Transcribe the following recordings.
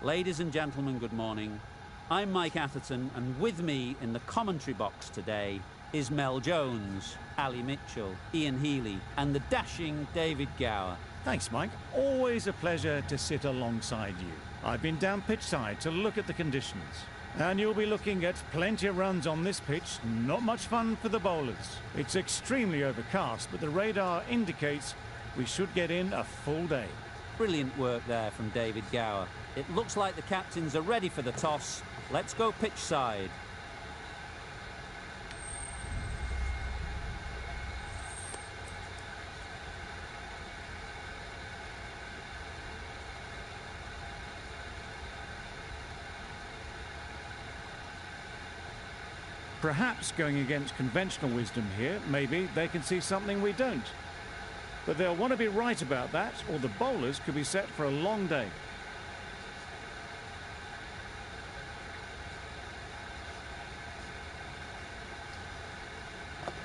Ladies and gentlemen, good morning. I'm Mike Atherton, and with me in the commentary box today is Mel Jones, Ali Mitchell, Ian Healy, and the dashing David Gower. Thanks, Mike. Always a pleasure to sit alongside you. I've been down pitch side to look at the conditions, and you'll be looking at plenty of runs on this pitch. Not much fun for the bowlers. It's extremely overcast, but the radar indicates we should get in a full day. Brilliant work there from David Gower. It looks like the captains are ready for the toss. Let's go pitch side. Perhaps going against conventional wisdom here, maybe they can see something we don't. But they'll want to be right about that, or the bowlers could be set for a long day.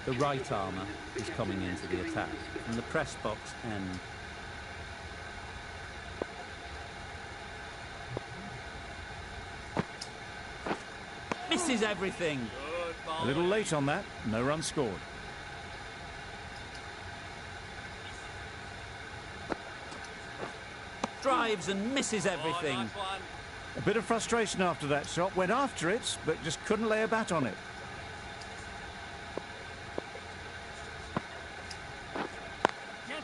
The right armour is coming into the attack from the press box end. Misses everything. A little late on that, no run scored. Drives and misses everything. Nice one. A bit of frustration after that shot, went after it, but just couldn't lay a bat on it. Yes.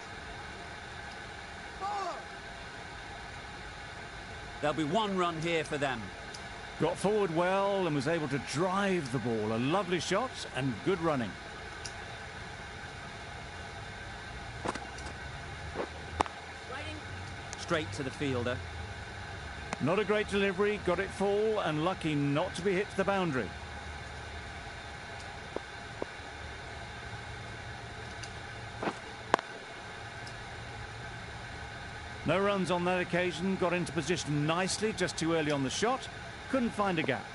There'll be one run here for them. Got forward well and was able to drive the ball. A lovely shot and good running. Straight to the fielder. Not a great delivery, got it full and lucky not to be hit to the boundary. No runs on that occasion, got into position nicely, just too early on the shot. Couldn't find a gap.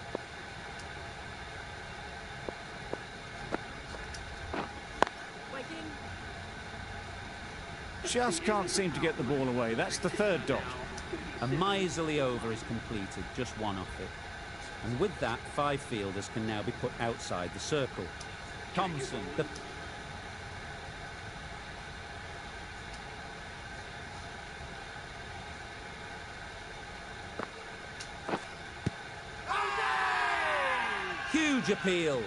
Just can't seem to get the ball away. That's the third dot. A miserly over is completed, just one off it. And with that, 5 fielders can now be put outside the circle. Thompson, the... Huge appeal.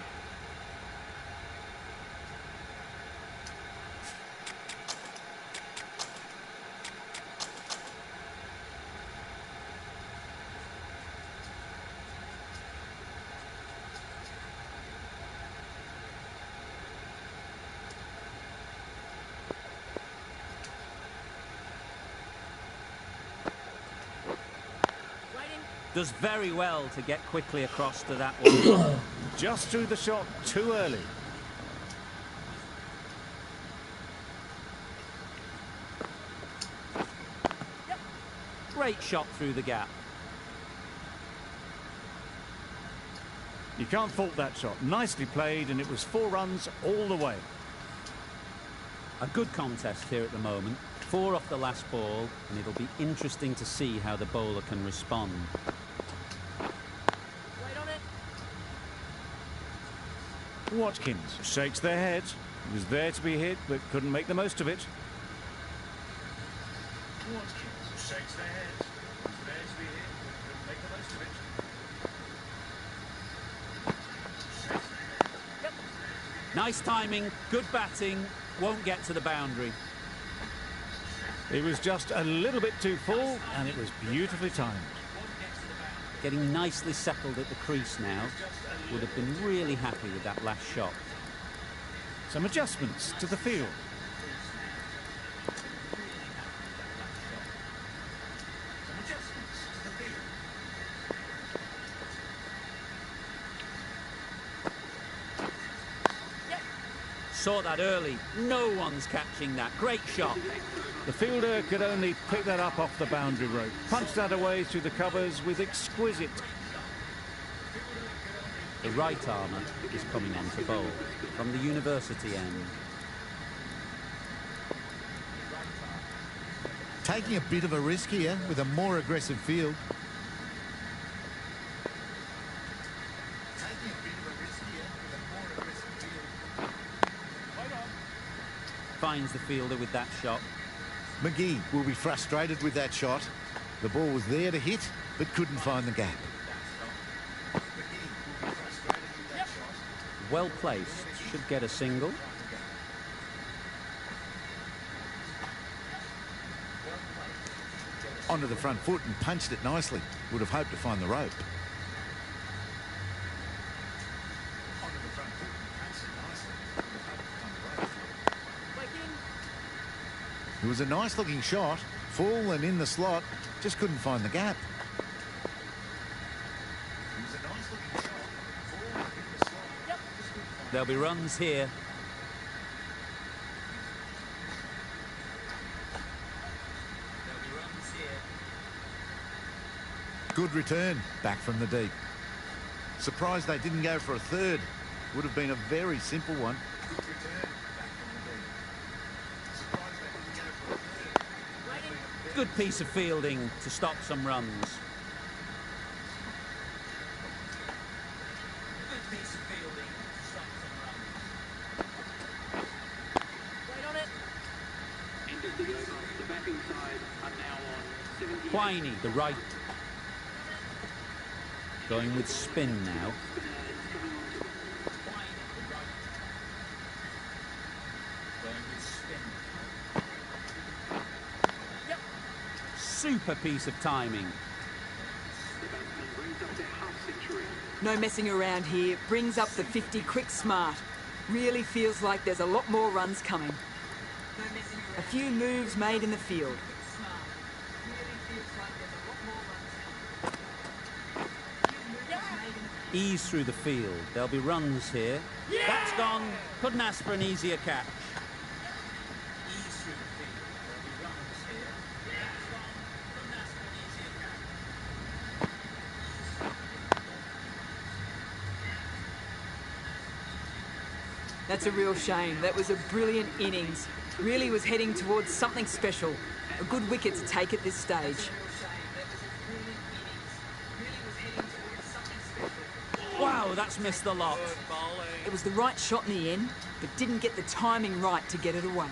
Does very well to get quickly across to that one. Just threw the shot too early. Great shot through the gap. You can't fault that shot. Nicely played, and it was 4 runs all the way. A good contest here at the moment. 4 off the last ball, and it'll be interesting to see how the bowler can respond. Watkins shakes their head. He was there to be hit, but couldn't make the most of it. Watkins shakes their head. He was there to be hit, but couldn't make the most of it. Nice timing, good batting, won't get to the boundary. It was just a little bit too full, and it was beautifully timed. Getting nicely settled at the crease now. Would have been really happy with that last shot. Some adjustments to the field. Saw that early. No one's catching that. Great shot. The fielder could only pick that up off the boundary rope. Punched that away through the covers with exquisite. The right armour is coming on to bowl from the university end. Taking a bit of a risk here with a more aggressive field. finds the fielder with that shot. McGee will be frustrated with that shot. The ball was there to hit, but couldn't find the gap. Well placed, should get a single. Onto the front foot and punched it nicely. Would have hoped to find the rope. It was a nice looking shot, full and in the slot, just couldn't find the gap. There'll be runs here. Good return, back from the deep. Surprised they didn't go for a third. Would have been a very simple one. Good return, back from the deep. Surprised they didn't go for a third. Good piece of fielding to stop some runs. Good piece of fielding to stop some runs. Wait on it. End of the over. The batting side are now on 70. Quiney, the right. Going with spin now. Yep. Super piece of timing. No messing around here. Brings up the 50 quick smart. Really feels like there's a lot more runs coming. A few moves made in the field. Ease through the field. There'll be runs here. Yeah! That's gone. Couldn't ask for an easier catch. Ease through the field. There'll be runs here. That's gone. Couldn't ask for an easier catch. That's a real shame. That was a brilliant innings. Really was heading towards something special. A good wicket to take at this stage. Wow, that's missed the lot. It was the right shot in the end, but didn't get the timing right to get it away.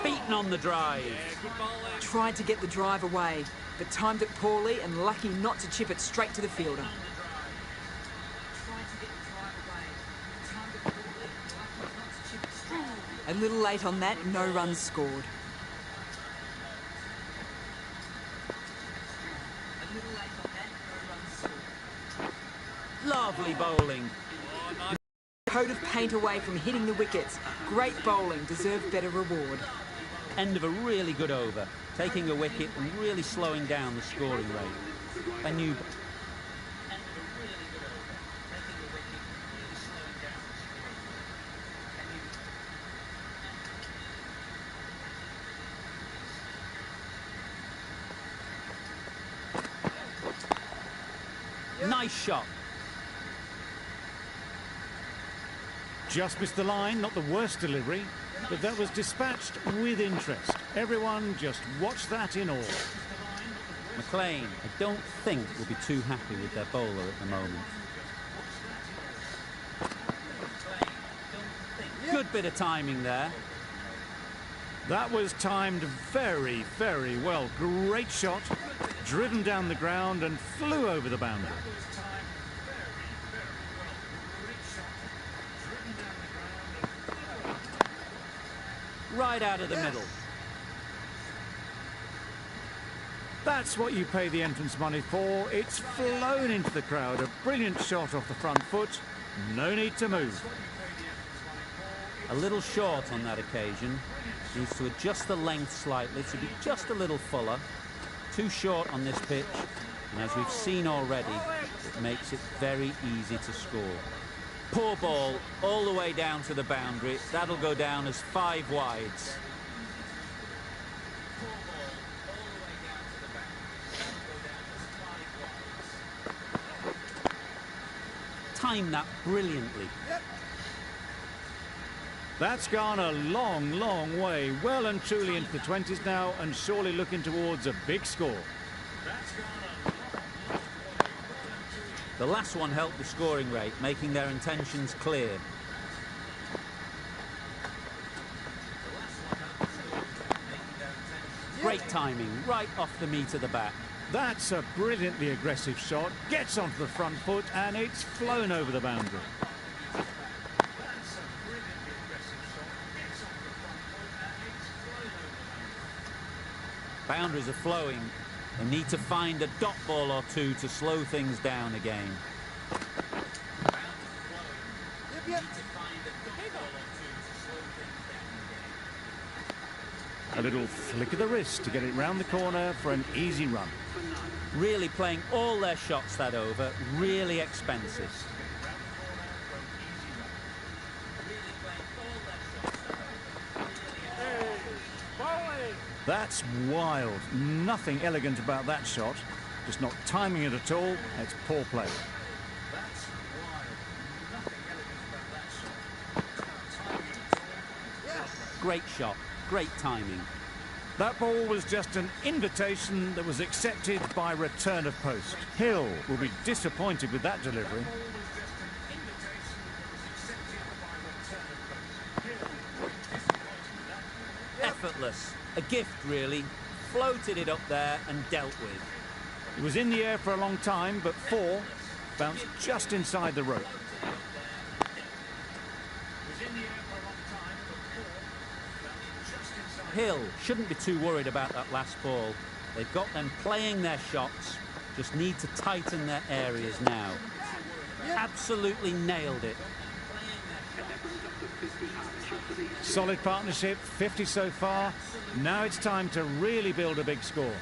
Beaten on the drive. Tried to get the drive away, but timed it poorly and lucky not to chip it straight to the fielder. A little late on that, no runs scored. Lovely bowling. Coat of paint away from hitting the wickets. Great bowling, deserved better reward. End of a really good over. Taking a wicket and really slowing down the scoring rate. A new... Nice shot. Just missed the line, not the worst delivery, but that was dispatched with interest. Everyone just watch that in awe. McLean, I don't think, will be too happy with their bowler at the moment. Good bit of timing there. That was timed very, very well. Great shot, driven down the ground and flew over the boundary. Right out of the middle. That's what you pay the entrance money for. It's flown into the crowd. A brilliant shot off the front foot. No need to move. A little short on that occasion. Needs to adjust the length slightly to be just a little fuller. Too short on this pitch. And as we've seen already, it makes it very easy to score. Poor ball all the way down to the boundary. That'll go down as 5 wides. Time that brilliantly. That's gone a long, long way. Well and truly into the 20s now and surely looking towards a big score. The last one helped the scoring rate, making their intentions clear. timing, right off the meat of the bat. That's a brilliantly aggressive shot. Gets onto the front foot and it's flown over the boundary. Boundaries are flowing. They need to find a dot ball or two to slow things down again. A little flick of the wrist to get it round the corner for an easy run. Really playing all their shots that over, really expensive. That's wild. Nothing elegant about that shot. Just not timing it at all. It's poor play. Great shot, great timing. That ball was just an invitation that was accepted by return of post. Hill will be disappointed with that delivery. Effortless, a gift really. Floated it up there and dealt with. It was in the air for a long time, but four bounced just inside the rope. Hill shouldn't be too worried about that last ball. They've got them playing their shots, just need to tighten their areas now. Absolutely nailed it. Solid partnership, 50 so far. Now it's time to really build a big score.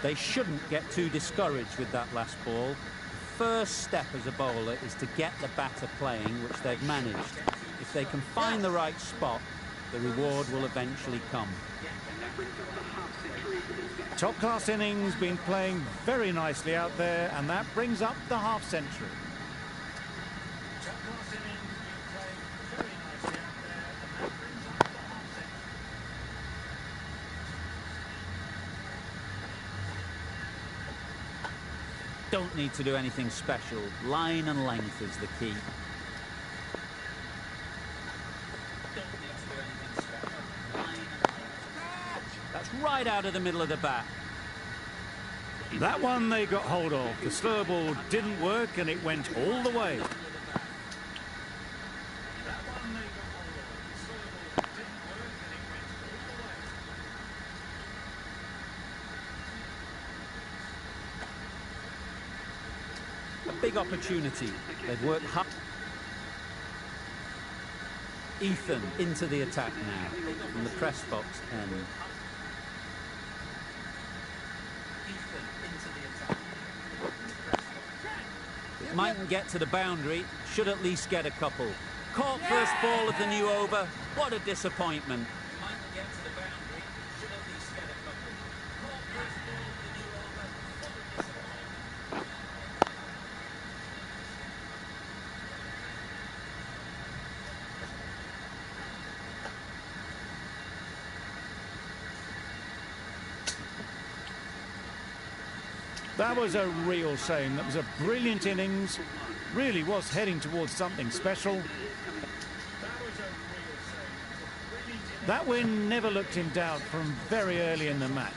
They shouldn't get too discouraged with that last ball. The first step as a bowler is to get the batter playing, which they've managed. If they can find the right spot, the reward will eventually come. Top-class innings, been playing very nicely out there, and that brings up the half-century. Don't need to do anything special. Line and length is the key. That's right out of the middle of the bat. That one they got hold of. The slow ball didn't work and it went all the way. A big opportunity. They've worked hard. Ethan into the attack now from the press box end. It mightn't get to the boundary, should at least get a couple. Caught first ball of the new over. What a disappointment. That was a real shame. That was a brilliant innings. Really was heading towards something special. That win never looked in doubt from very early in the match.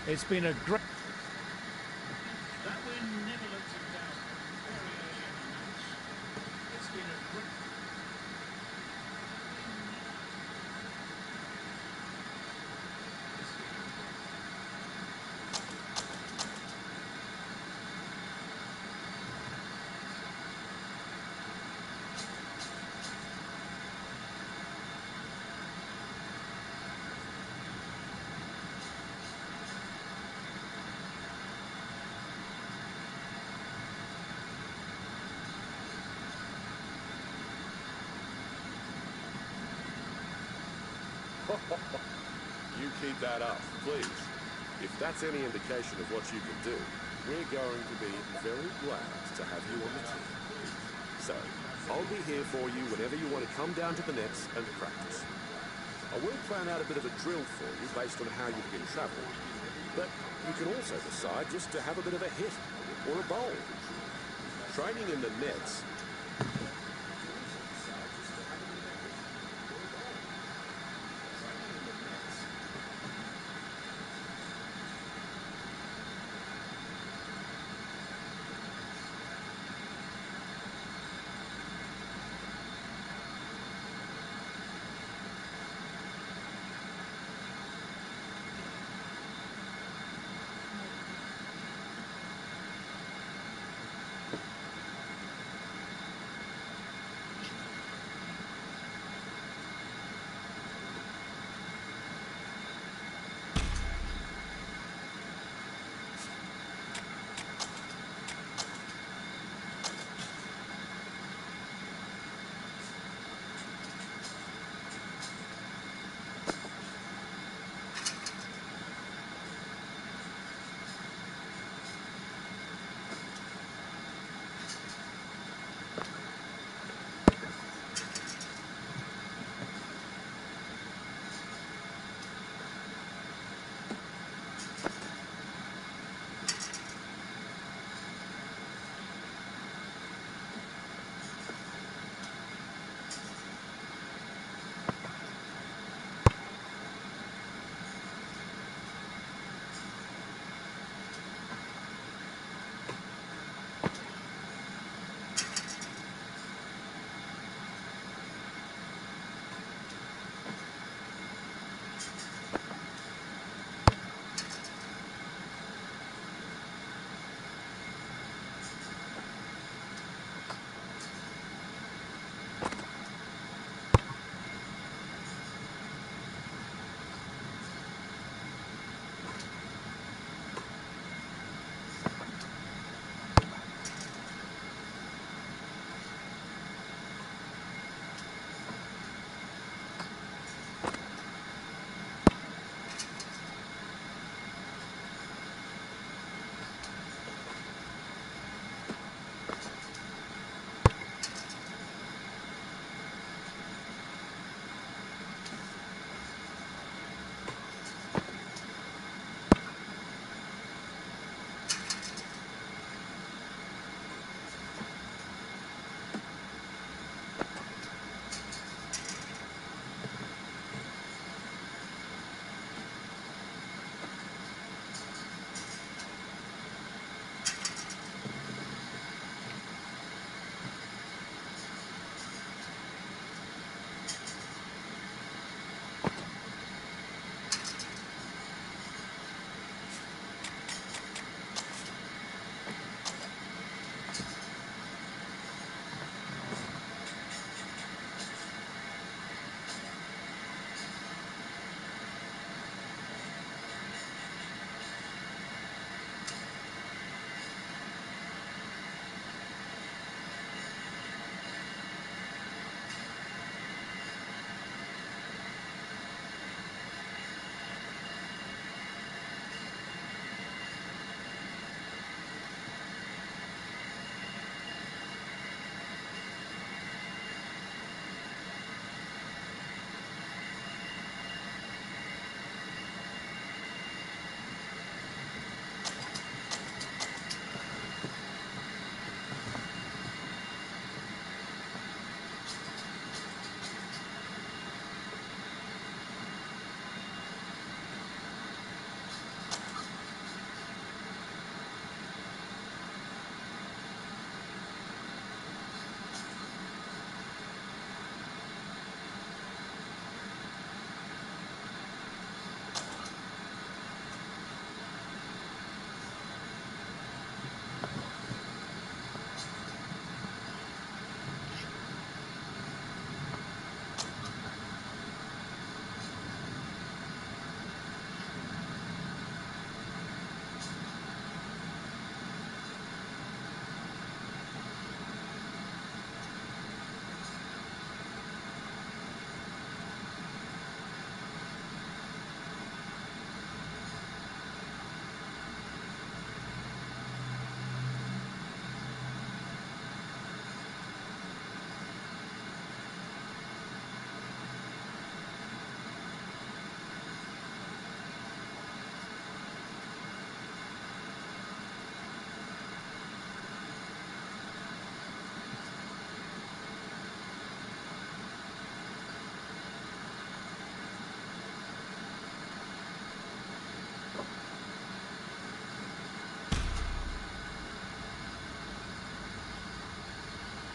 It's been a great... You keep that up, please. If that's any indication of what you can do, we're going to be very glad to have you on the team. So, I'll be here for you whenever you want to come down to the nets and practice. I will plan out a bit of a drill for you based on how you begin travel, but you can also decide just to have a bit of a hit or a bowl. Training in the nets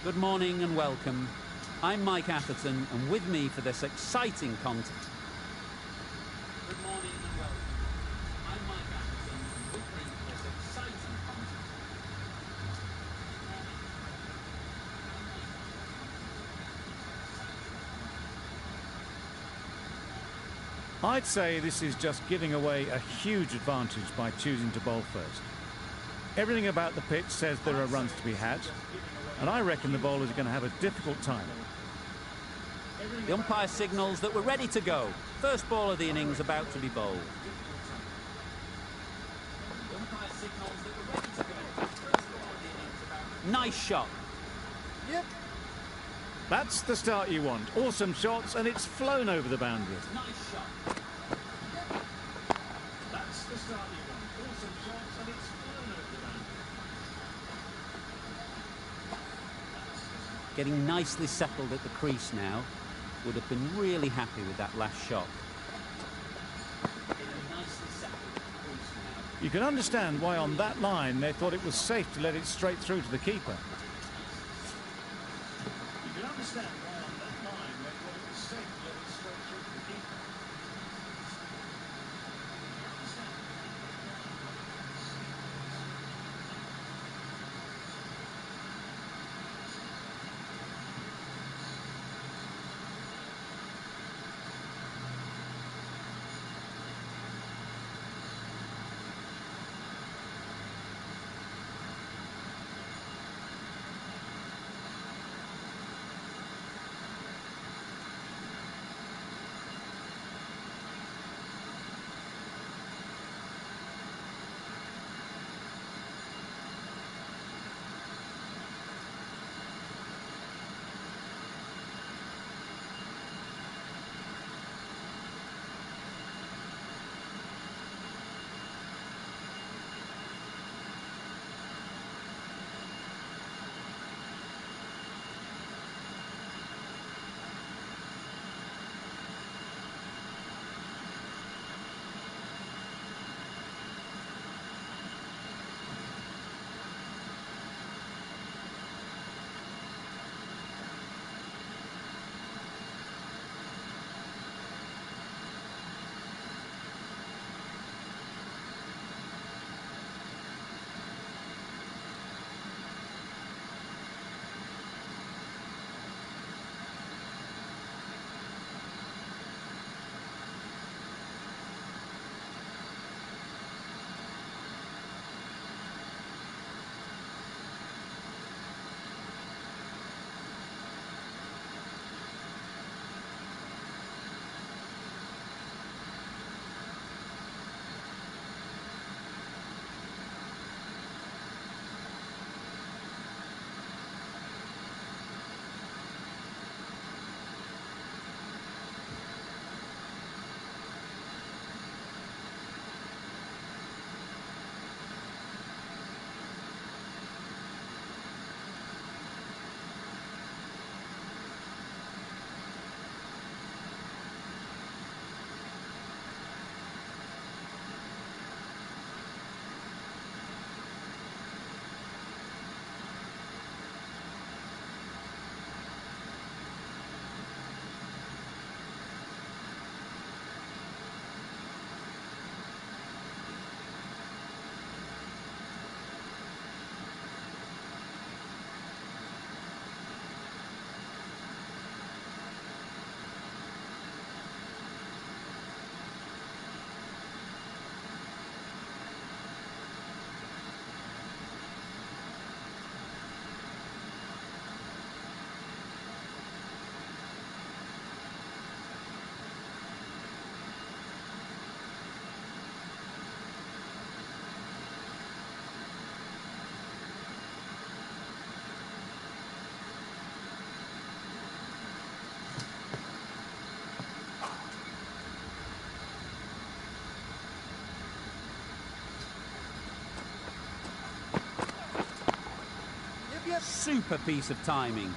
Good morning and welcome. I'm Mike Atherton, and with me for this exciting contest. Good morning and welcome. I'm Mike Atherton, and with me for this exciting contest. I'd say this is just giving away a huge advantage by choosing to bowl first. Everything about the pitch says there are runs to be had, and I reckon the bowlers are going to have a difficult time. The umpire signals that we're ready to go. First ball of the innings about to be bowled. The umpire signals that we're ready to go. First ball of the innings about... Nice shot. Yep. That's the start you want. Awesome shots, and it's flown over the boundary. Nice shot. That's the start you want. Awesome shots, and it's flown over the boundary. Getting nicely settled at the crease now. Would have been really happy with that last shot. Getting nicely settled at the crease now. You can understand why on that line they thought it was safe to let it straight through to the keeper. You can understand why on that line they thought it was safe to let it straight through to the keeper. Super piece of timing.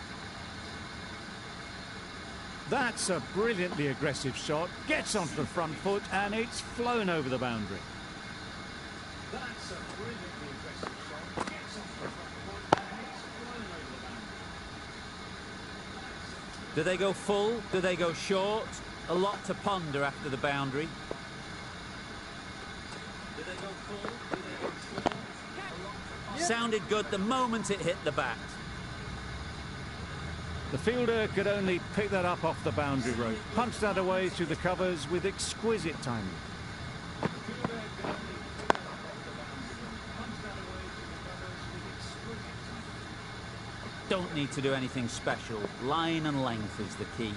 That's a brilliantly aggressive shot. Gets onto the front foot, and it's flown over the boundary. That's a brilliantly aggressive shot. Gets onto the front foot, and it's flown over the boundary. Do they go full? Do they go short? A lot to ponder after the boundary. Do they go full? Do they go short? Sounded good the moment it hit the bat. The fielder could only pick that up off the boundary rope, punched that away through the covers with exquisite timing. Don't need to do anything special. Line and length is the key.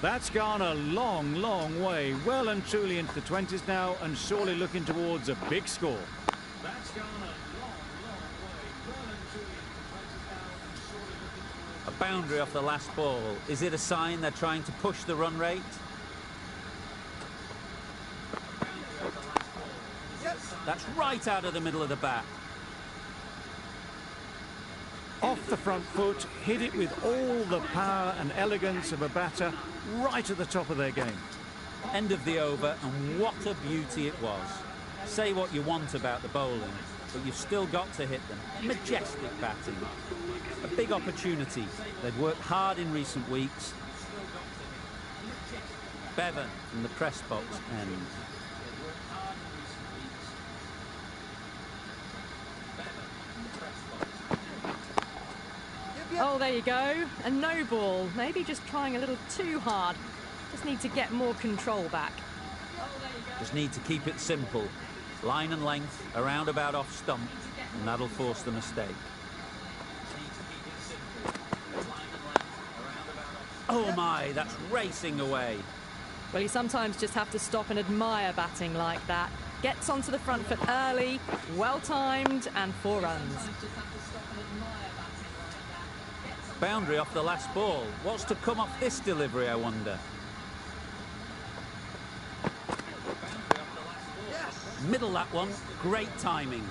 That's gone a long, long way, well and truly into the 20s now, and surely looking towards a big score. That's gone a long, long way, well and truly into the 20s now, and surely looking towards A boundary off the last ball. Is it a sign they're trying to push the run rate? That's right out of the middle of the bat. off the front foot, hit it with all the power and elegance of a batter right at the top of their game. End of the over, and what a beauty it was. Say what you want about the bowling, but you've still got to hit them. Majestic batting. A big opportunity. They've worked hard in recent weeks. Bevan from the press box end. Oh, there you go. A no ball. Maybe just trying a little too hard. Just need to get more control back. Just need to keep it simple. Line and length, a roundabout off stump, and that'll force the mistake. Oh my, that's racing away. Well, you sometimes just have to stop and admire batting like that. Gets onto the front foot early, well-timed, and 4 runs. Boundary off the last ball. What's to come off this delivery, I wonder? Middle that one, great timing.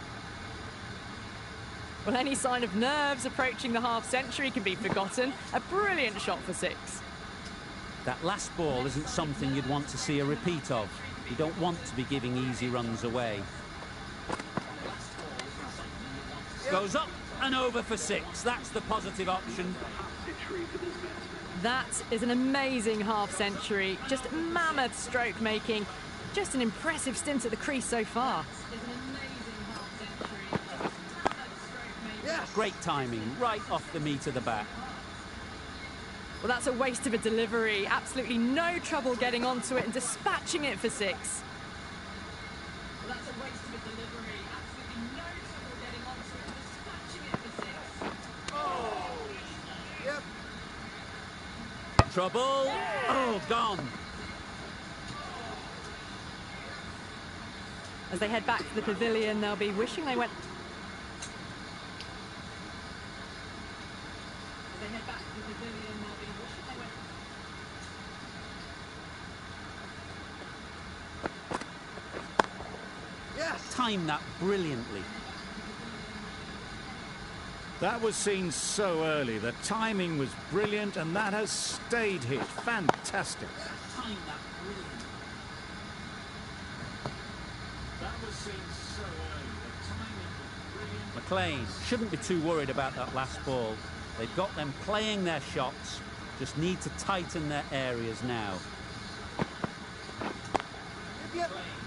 Well, any sign of nerves approaching the half-century can be forgotten. A brilliant shot for 6. That last ball isn't something you'd want to see a repeat of. You don't want to be giving easy runs away. Goes up and over for 6. That's the positive option. That is an amazing half-century. Just mammoth stroke making. Just an impressive stint at the crease so far. Great timing, right off the meat of the bat. Well, that's a waste of a delivery. Absolutely no trouble getting onto it and dispatching it for 6. Well, that's a waste of a delivery. Absolutely no trouble getting onto it and dispatching it for 6. Oh! Yep. Trouble. Oh, gone. As they head back to the pavilion, they'll be wishing they went... Timed that brilliantly. That was seen so early. The timing was brilliant, and that has stayed hit. Fantastic. Timed that brilliantly. That was seen so early. The timing was brilliant. McLean shouldn't be too worried about that last ball. They've got them playing their shots. Just need to tighten their areas now.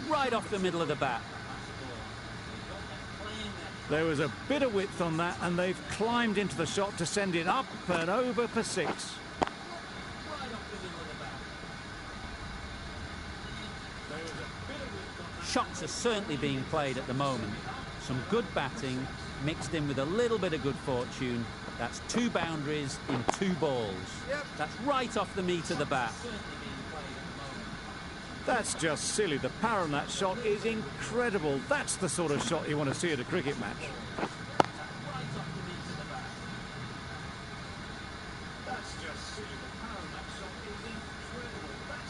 Right off the middle of the bat. There was a bit of width on that, and they've climbed into the shot to send it up and over for 6. Shots are certainly being played at the moment. Some good batting mixed in with a little bit of good fortune. That's 2 boundaries in 2 balls. That's right off the meat of the bat. That's just silly. The power on that shot is incredible. That's the sort of shot you want to see at a cricket match.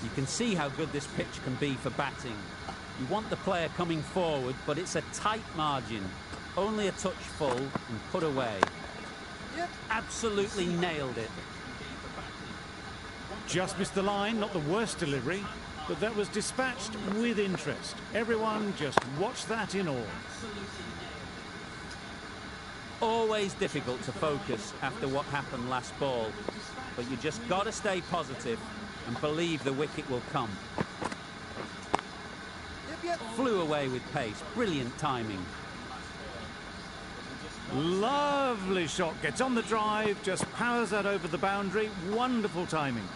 You can see how good this pitch can be for batting. You want the player coming forward, but it's a tight margin. Only a touch full and put away. Absolutely nailed it. Just missed the line, not the worst delivery. but that was dispatched with interest. Everyone just watched that in awe. Always difficult to focus after what happened last ball, but you just got to stay positive and believe the wicket will come. Flew away with pace. Brilliant timing. Lovely shot. Gets on the drive, just powers that over the boundary. Wonderful timing.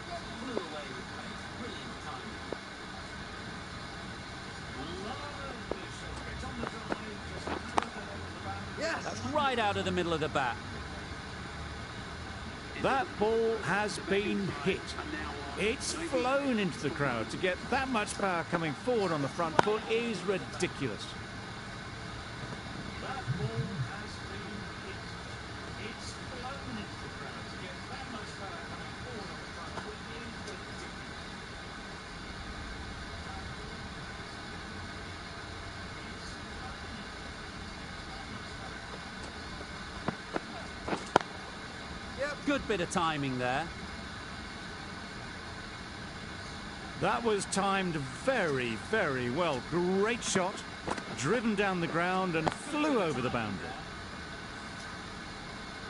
That's right out of the middle of the bat. That ball has been hit. It's flown into the crowd. To get that much power coming forward on the front foot is ridiculous. That ball has been hit. It's flown into the crowd. To get that much power coming forward on the front foot is ridiculous. Good bit of timing there. That was timed very, very well. Great shot, driven down the ground and flew over the boundary.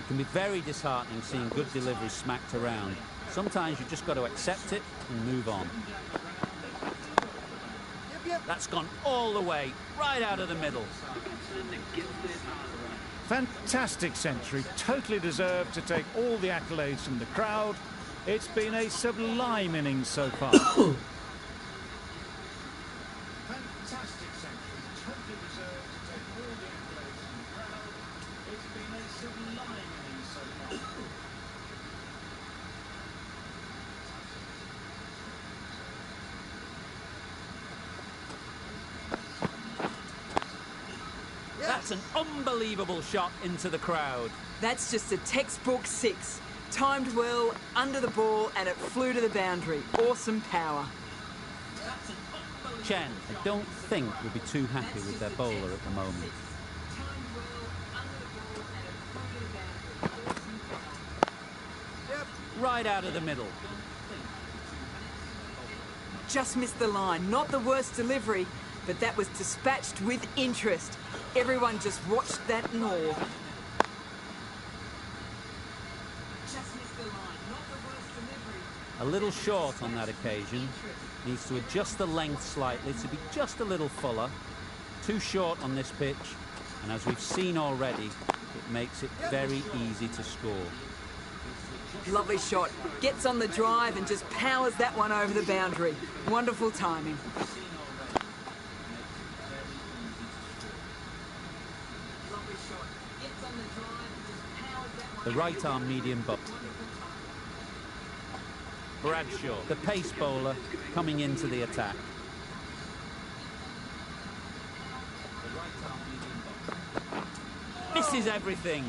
It can be very disheartening seeing good deliveries smacked around. Sometimes you've just got to accept it and move on. That's gone all the way, right out of the middle. Fantastic century, totally deserved to take all the accolades from the crowd. It's been a sublime innings so far. Fantastic century, totally deserved to take all the accolades from the crowd. It's been a sublime innings so far. That's an unbelievable shot into the crowd. That's just a textbook six. Timed well, under the ball, and it flew to the boundary. Awesome power. Chen, I don't think, will be too happy with their bowler at the moment. Right out of the middle. Just missed the line. Not the worst delivery, but that was dispatched with interest. Everyone just watched that in awe. A little short on that occasion. Needs to adjust the length slightly to be just a little fuller. Too short on this pitch, and as we've seen already, it makes it very easy to score. Lovely shot. Gets on the drive and just powers that one over the boundary. Wonderful timing. The right arm medium bowler. Bradshaw, the pace bowler, coming into the attack. Misses everything.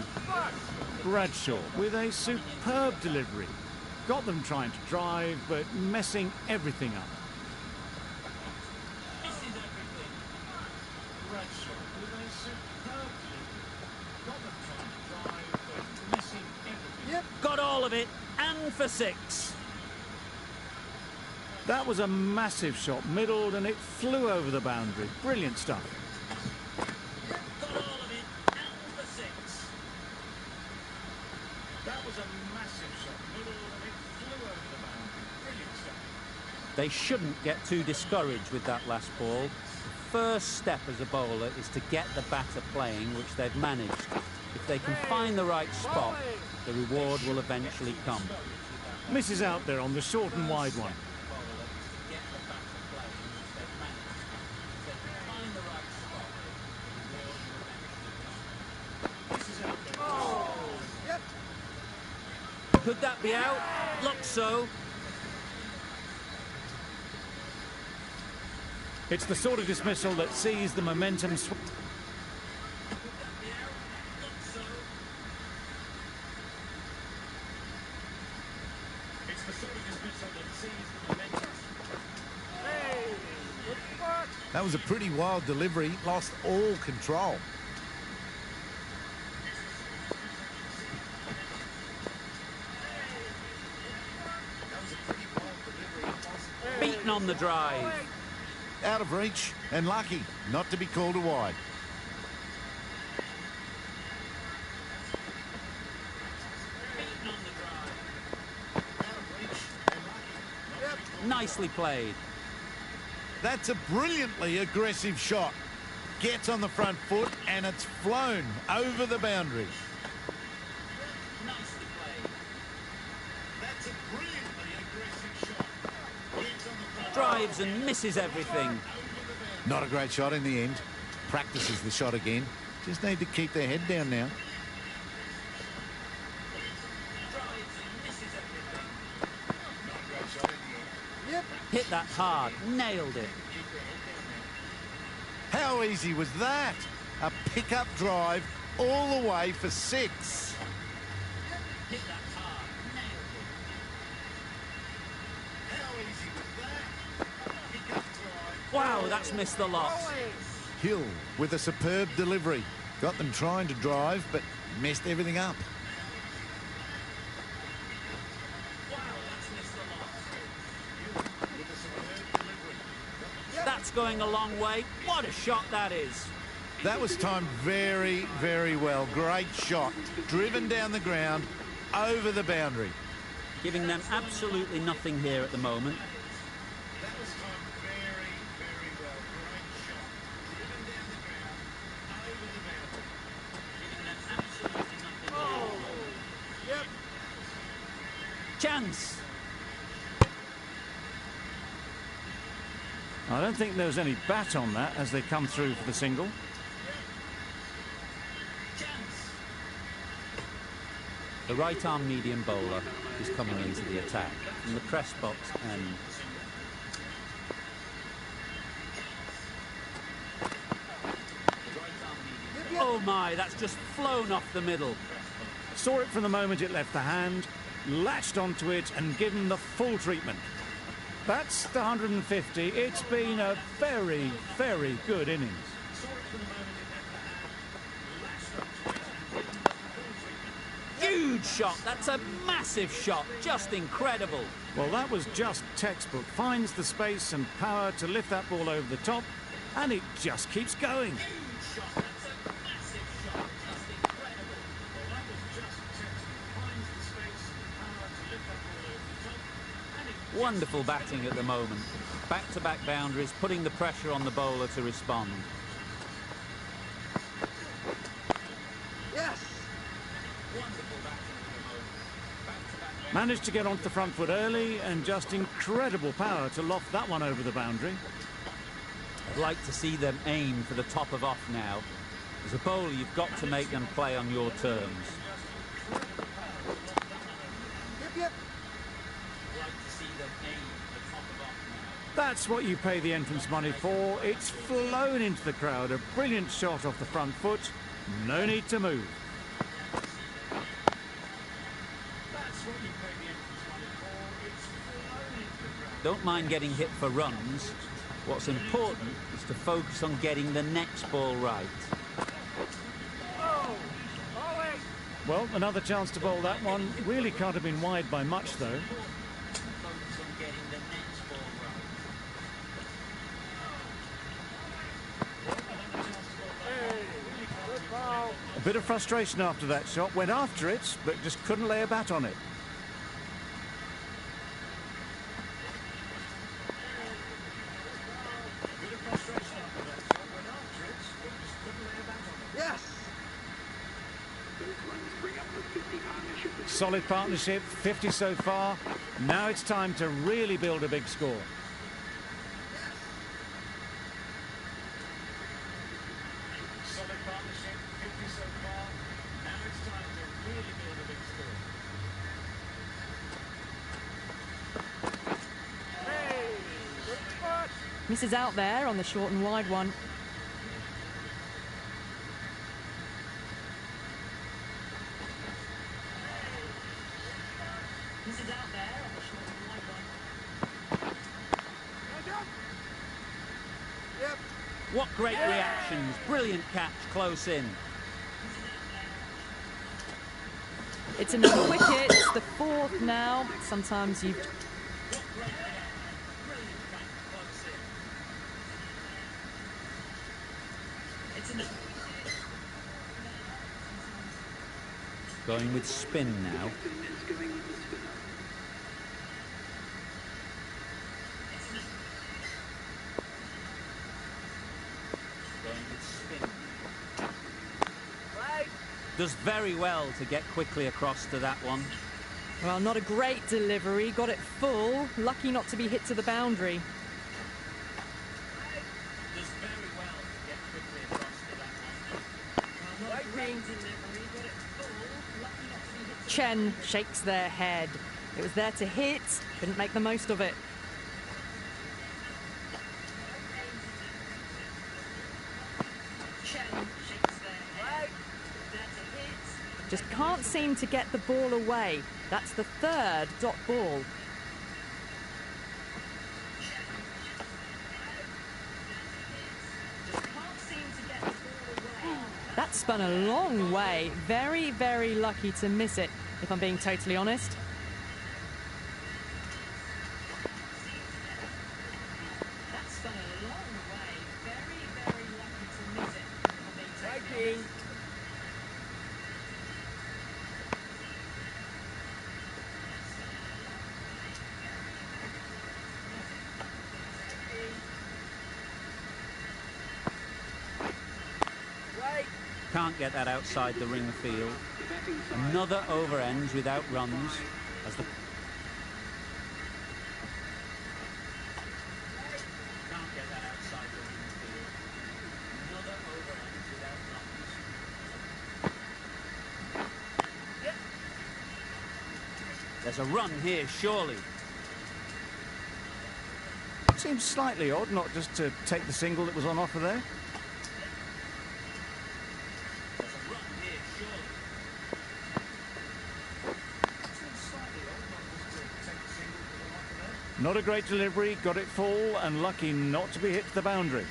Bradshaw with a superb delivery. Got them trying to drive, but messing everything up. Bradshaw with a superb delivery. Got them trying to drive, but messing everything up. Got all of it, and for six. That was a massive shot, middled, and it flew over the boundary. Brilliant stuff. Got all of it, and for six. That was a massive shot, middled, and it flew over the boundary. Brilliant stuff. They shouldn't get too discouraged with that last ball. The first step as a bowler is to get the batter playing, which they've managed. If they can find the right spot, the reward will eventually come. Misses out there on the short and wide one. Could that be out? Looks so. It's the sort of dismissal that sees the momentum That was a pretty wild delivery. Lost all control. Beaten on the drive. Out of reach and lucky not to be called a wide. Nicely played. That's a brilliantly aggressive shot. Gets on the front foot and it's flown over the boundary. Nicely played. That's a brilliantly aggressive shot. Drives and misses everything. Not a great shot in the end. Practices the shot again. Just need to keep their head down now. Hit that hard. Nailed it. How easy was that? A pickup drive all the way for 6. Hit that hard. Nailed it. How easy was that? A pickup drive. Wow, that's missed the lot. Hill with a superb delivery. Got them trying to drive, but messed everything up. That's going a long way. What a shot that is. That was timed very, very well. Great shot. Driven down the ground, over the boundary. Giving them absolutely nothing here at the moment. That was timed very, very well. Great shot. Driven down the ground, over the boundary. Giving them absolutely nothing here. Chance. I don't think there was any bat on that as they come through for the single. The right-arm medium bowler is coming into the attack from the press box end. Oh my, that's just flown off the middle. Saw it from the moment it left the hand, latched onto it and given the full treatment. That's the 150. It's been a very, very good innings. Huge shot. That's a massive shot. Just incredible. Well, that was just textbook. Finds the space and power to lift that ball over the top, and it just keeps going. Wonderful batting at the moment. Back-to-back boundaries, putting the pressure on the bowler to respond. Yes! Managed to get onto the front foot early and just incredible power to loft that one over the boundary. I'd like to see them aim for the top of off now. As a bowler, you've got to make them play on your terms. Yep. That's what you pay the entrance money for. It's flown into the crowd. A brilliant shot off the front foot. No need to move. Don't mind getting hit for runs. What's important is to focus on getting the next ball right. Well, another chance to bowl that one. Really can't have been wide by much, though. A bit of frustration after that shot. Went after it, but just couldn't lay a bat on it. Yes! Solid partnership, 50 so far. Now it's time to really build a big score. Solid partnership, 50 so far. Now it's time to really build a big score. Hey! Good spot! Misses out there on the short and wide one. Misses out there on the short and wide one. Yep. What great reactions. Brilliant catch close in. It's another wicket. It's the fourth now. Sometimes you've... Going with spin now. It's going with the spinner. Going with spin. Does very well to get quickly across to that one. Well, not a great delivery. Got it full. Lucky not to be hit to the boundary. Does very well to get quickly across to that one. Well, not a great delivery. Got it full. Lucky not to be hit to Chen shakes their head. It was there to hit. Couldn't make the most of it. Just can't seem to get the ball away. That's the third dot ball. That spun a long way. Very, very lucky to miss it, if I'm being totally honest. That spun a long way. Very, very lucky to miss it, if I'm being totally honest. Can't get that outside the ring field. Another over ends without runs as the... Can't get that outside the ring field. Another over ends without runs. Yep. There's a run here, surely. Seems slightly odd not just to take the single that was on offer there. Not a great delivery, got it full and lucky not to be hit to the boundary.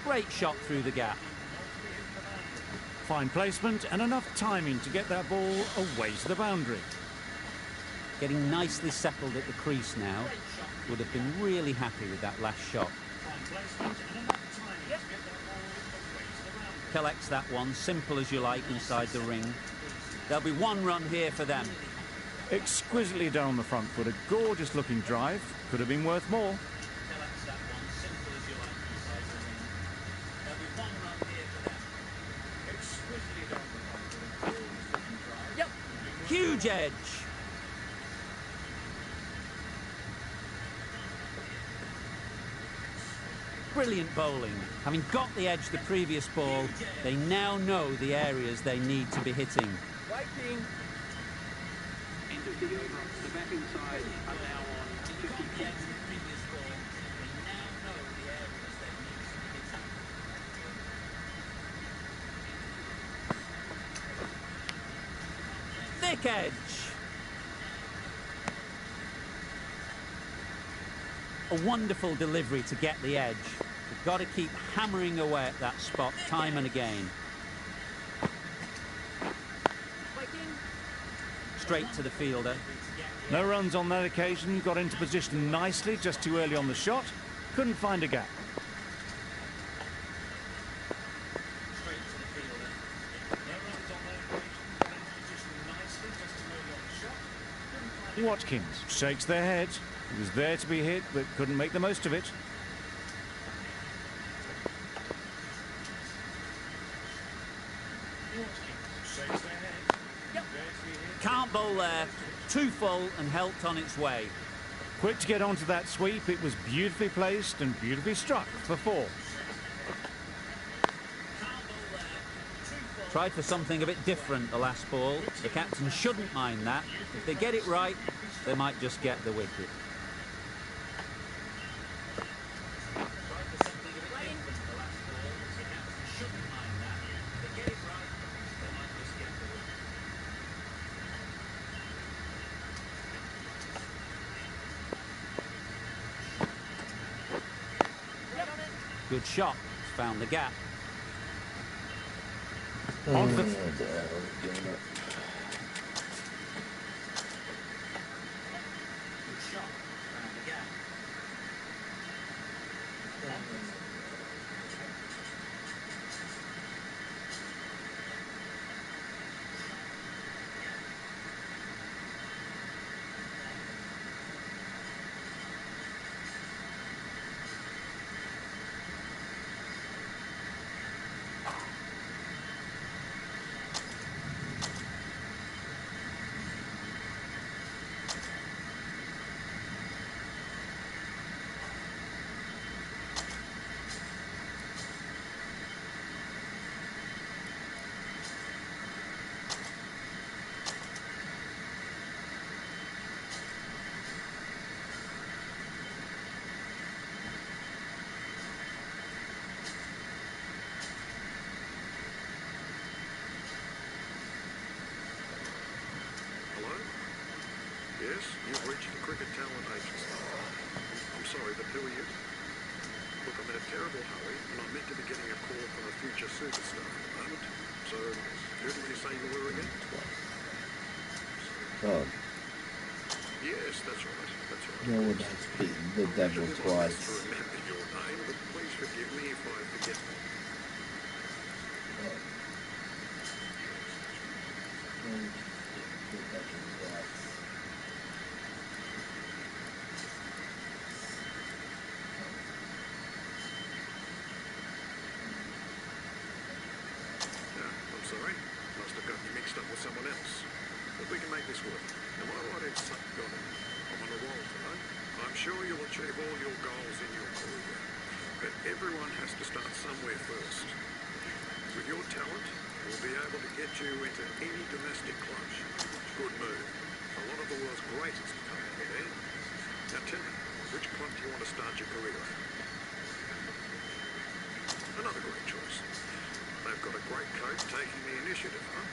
Great shot through the gap. Fine placement and enough timing to get that ball away to the boundary. Getting nicely settled at the crease now. Would have been really happy with that last shot. Collects that one, simple as you like, inside the ring. There'll be one run here for them. Exquisitely done on the front foot, a gorgeous looking drive. Could have been worth more. Collects that one, simple as you like, inside the ring. There'll be one run here for them. Exquisitely done on the front foot, a gorgeous looking drive. Yep, huge edge. Brilliant bowling. Having got the edge the previous ball, they now know the areas they need to be hitting. End of the over. The batting side are now on 50 feet. Thick edge. A wonderful delivery to get the edge. You've got to keep hammering away at that spot time and again. Straight to the fielder. No runs on that occasion, got into position nicely, just too early on the shot. Couldn't find a gap. Watkins shakes their head. It was there to be hit, but couldn't make the most of it. Can't bowl there. Too full and helped on its way. Quick to get onto that sweep. It was beautifully placed and beautifully struck for 4. Tried for something a bit different the last ball. The captain shouldn't mind that. If they get it right, they might just get the wicket. Good shot. Found the gap. On the Yes, you've reached the Cricket Talent Agency. I'm sorry, but who are you? Look, I'm in a terrible hurry, and I'm meant to be getting a call from a future superstar at the moment. So, who did you say you were again? God, Yes, that's right. That's right. no one has beaten the devil To twice. remember your name, but please forgive me if I forget that. I'm sorry. Must have gotten you mixed up with someone else. But we can make this work. Am I right in saying, God, I'm on a roll today? I'm sure you'll achieve all your goals in your career. But everyone has to start somewhere first. With your talent, we'll be able to get you into any domestic club. Good move. A lot of the world's greatest come out of there. Now tell me, which club do you want to start your career at? Another great choice. They've got a great coach taking the initiative, huh?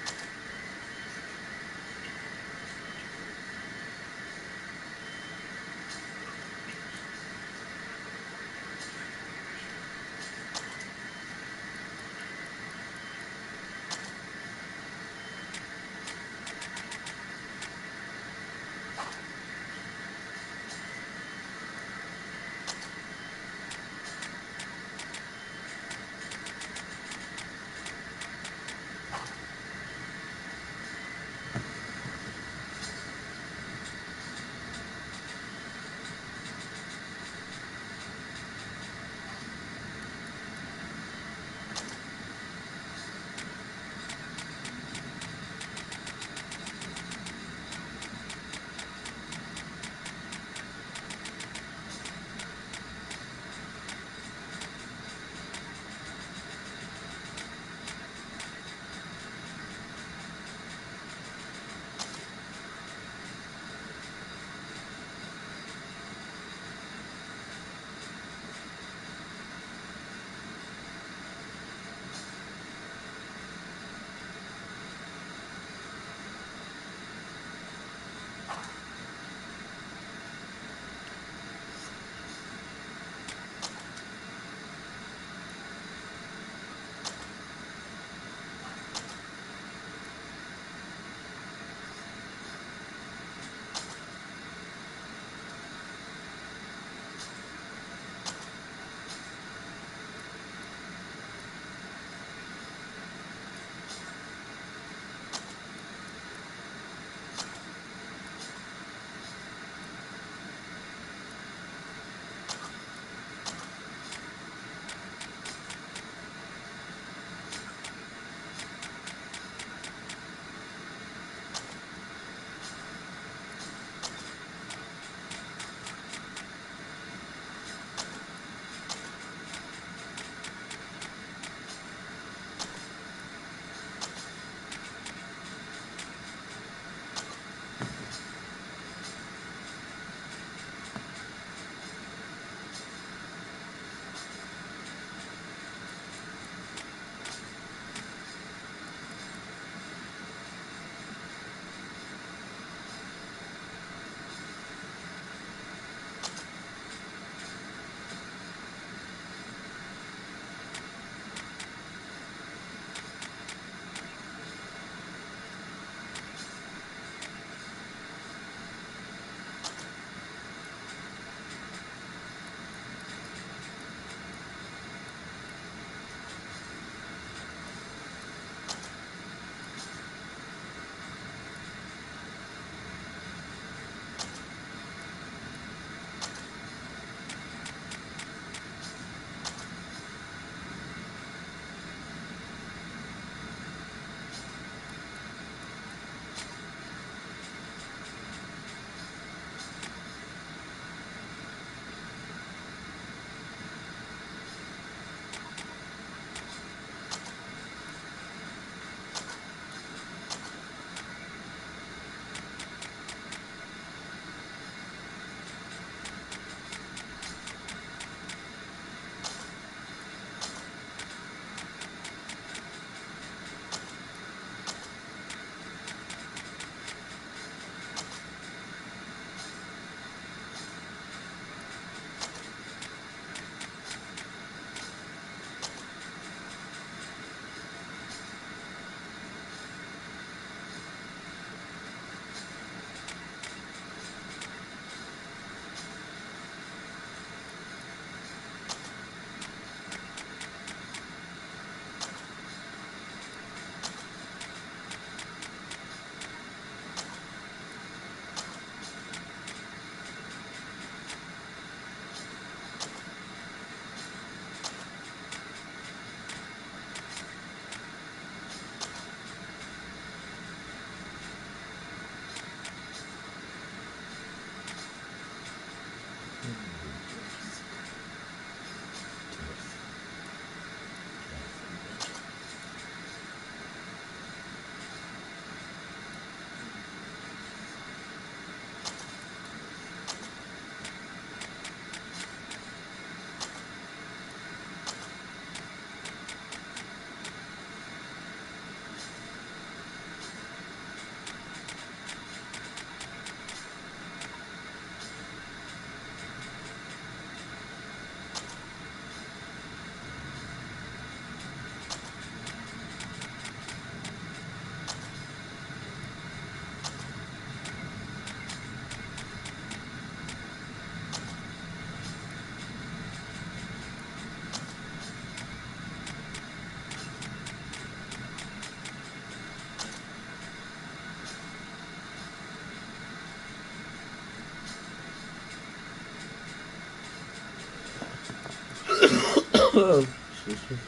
Oh, Jesus.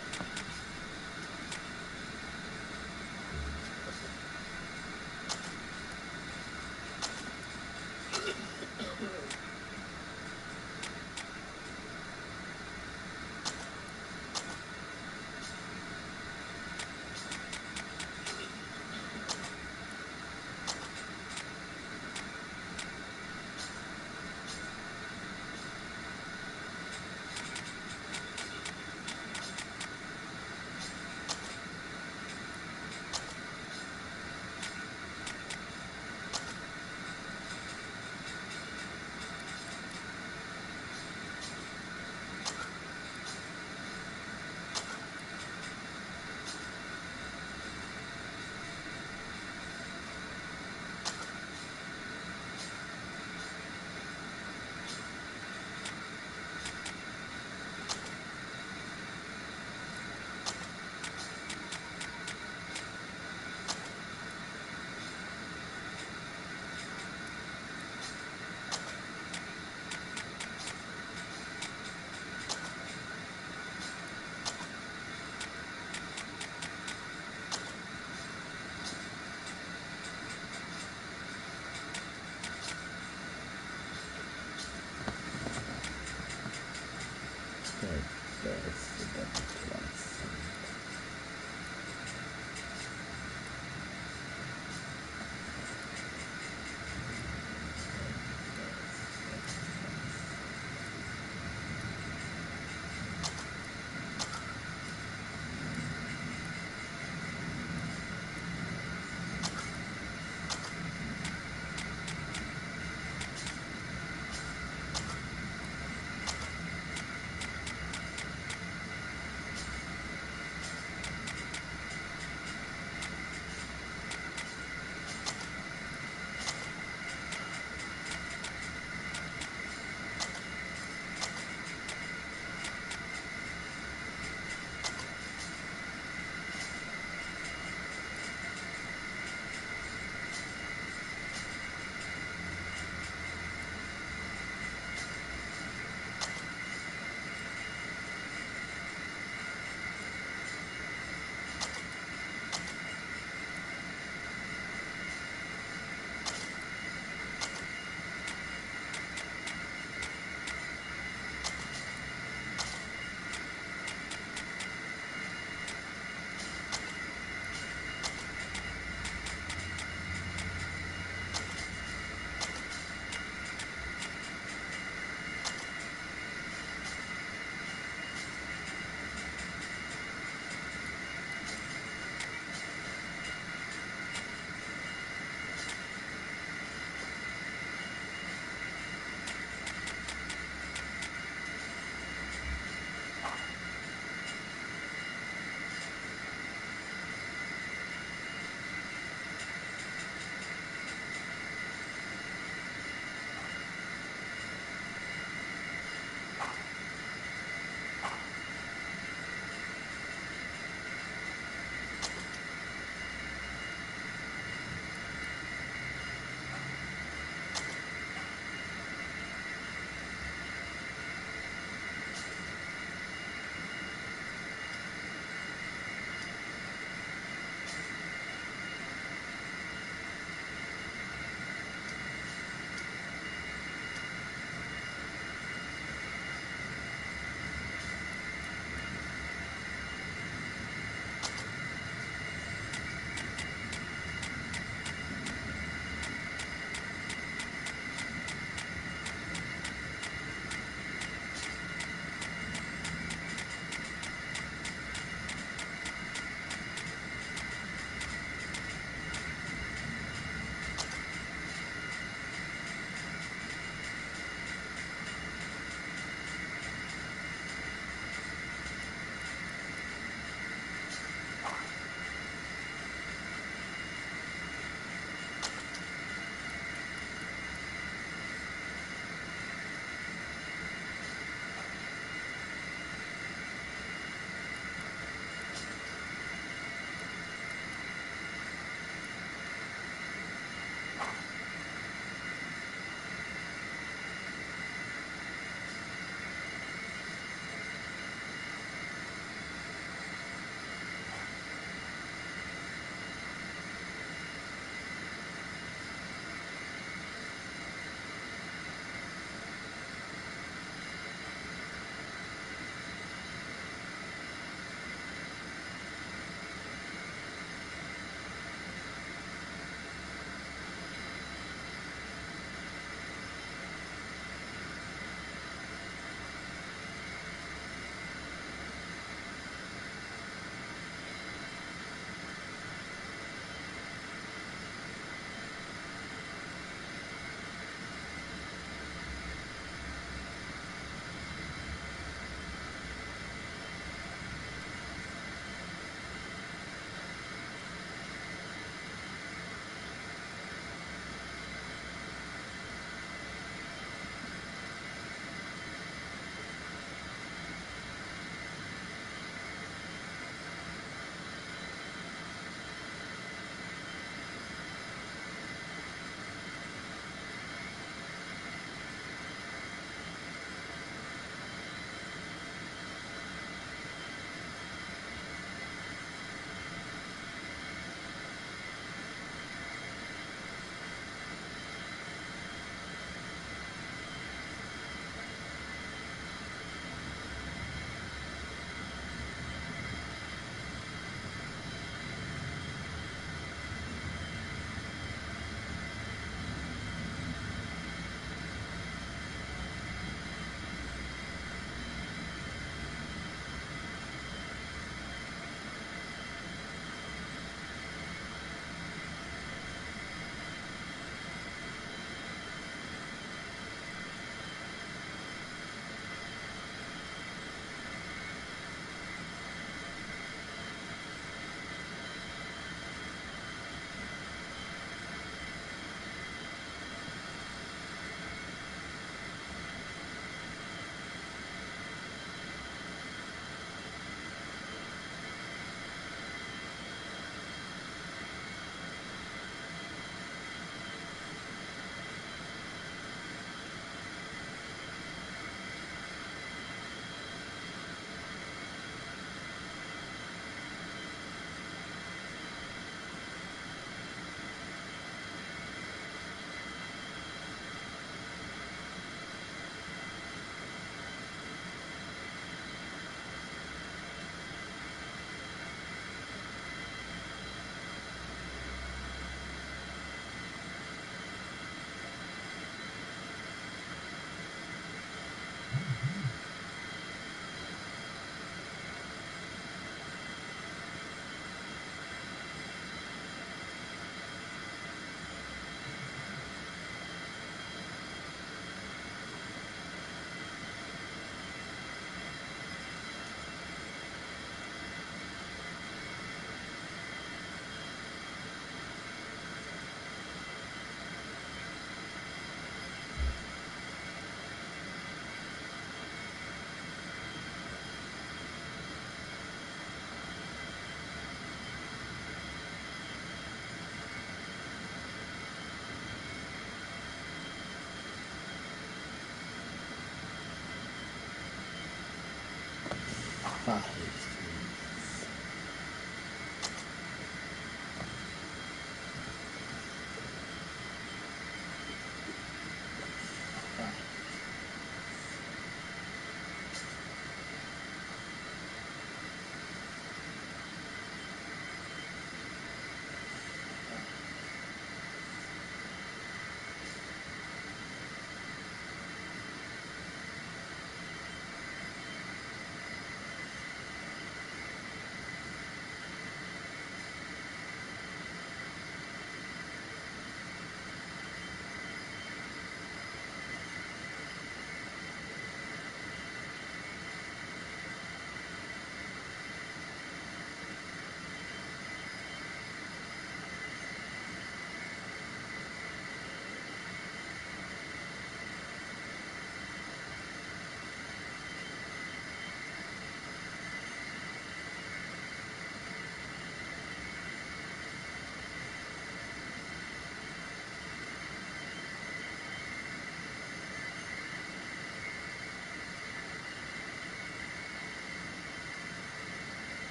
Right.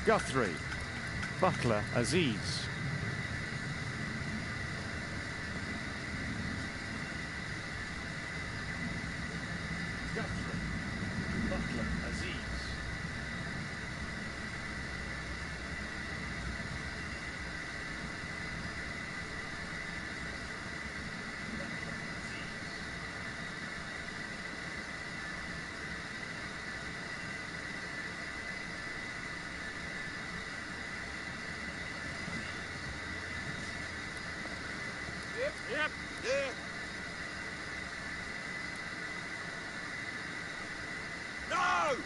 Guthrie, Butler Aziz. Guthrie, Butler Aziz. Yep. Yeah. No!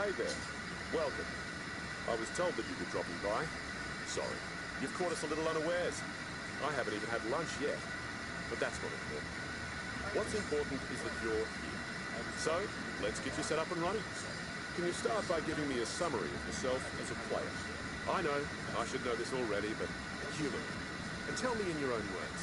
Hey there. Welcome. I was told that you'd be dropping by. Sorry. You've caught us a little unawares. I haven't even had lunch yet. But that's not important. What's important is that you're here. So, let's get you set up and running. Can you start by giving me a summary of yourself as a player? I know, I should know this already, but humor me. And tell me in your own words.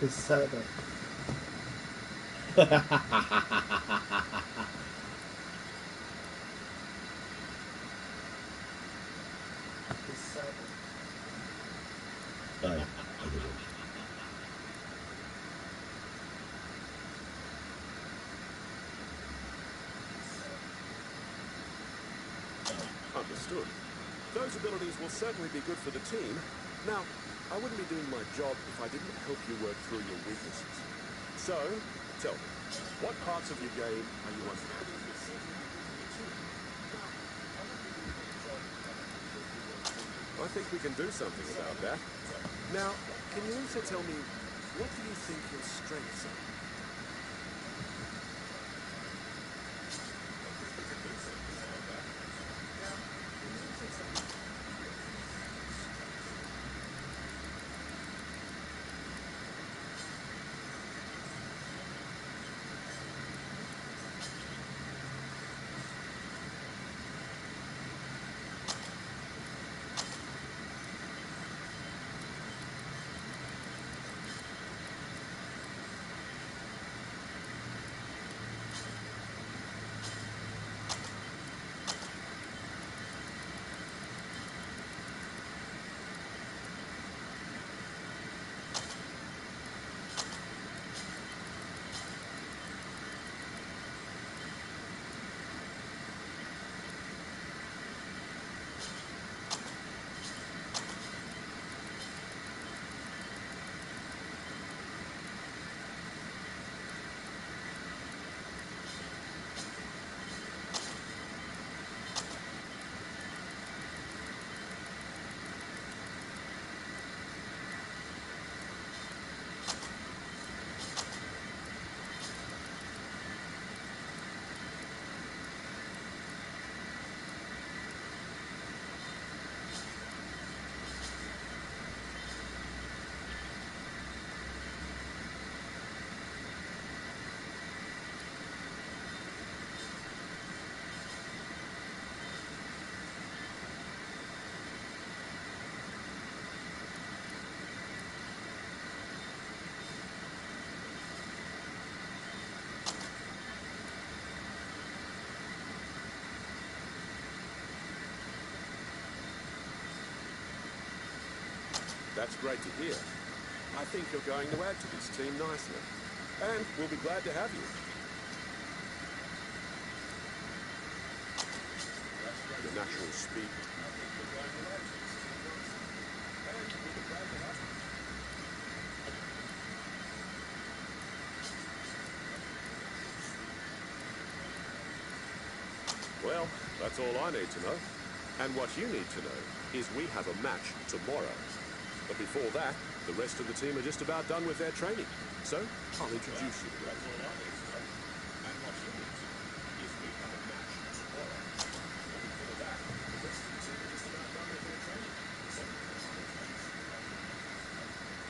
It's Saturday. Dai. Understood. Those abilities will certainly be good for the team. Now, I wouldn't be doing my job if I didn't help you work through your weaknesses. So, tell me, what parts of your game are you unhappy with? I think we can do something about that. Now, can you also tell me, what do you think your strengths are? That's great to hear. I think you're going to add to this team nicely. And we'll be glad to have you. Your natural speed. Well, that's all I need to know. And what you need to know is we have a match tomorrow. But before that, the rest of the team are just about done with their training. So, I'll introduce you to them. And what you need to know is we have a match tomorrow. But before that, the rest of the team are just about done with their training. So, I'll introduce you to them.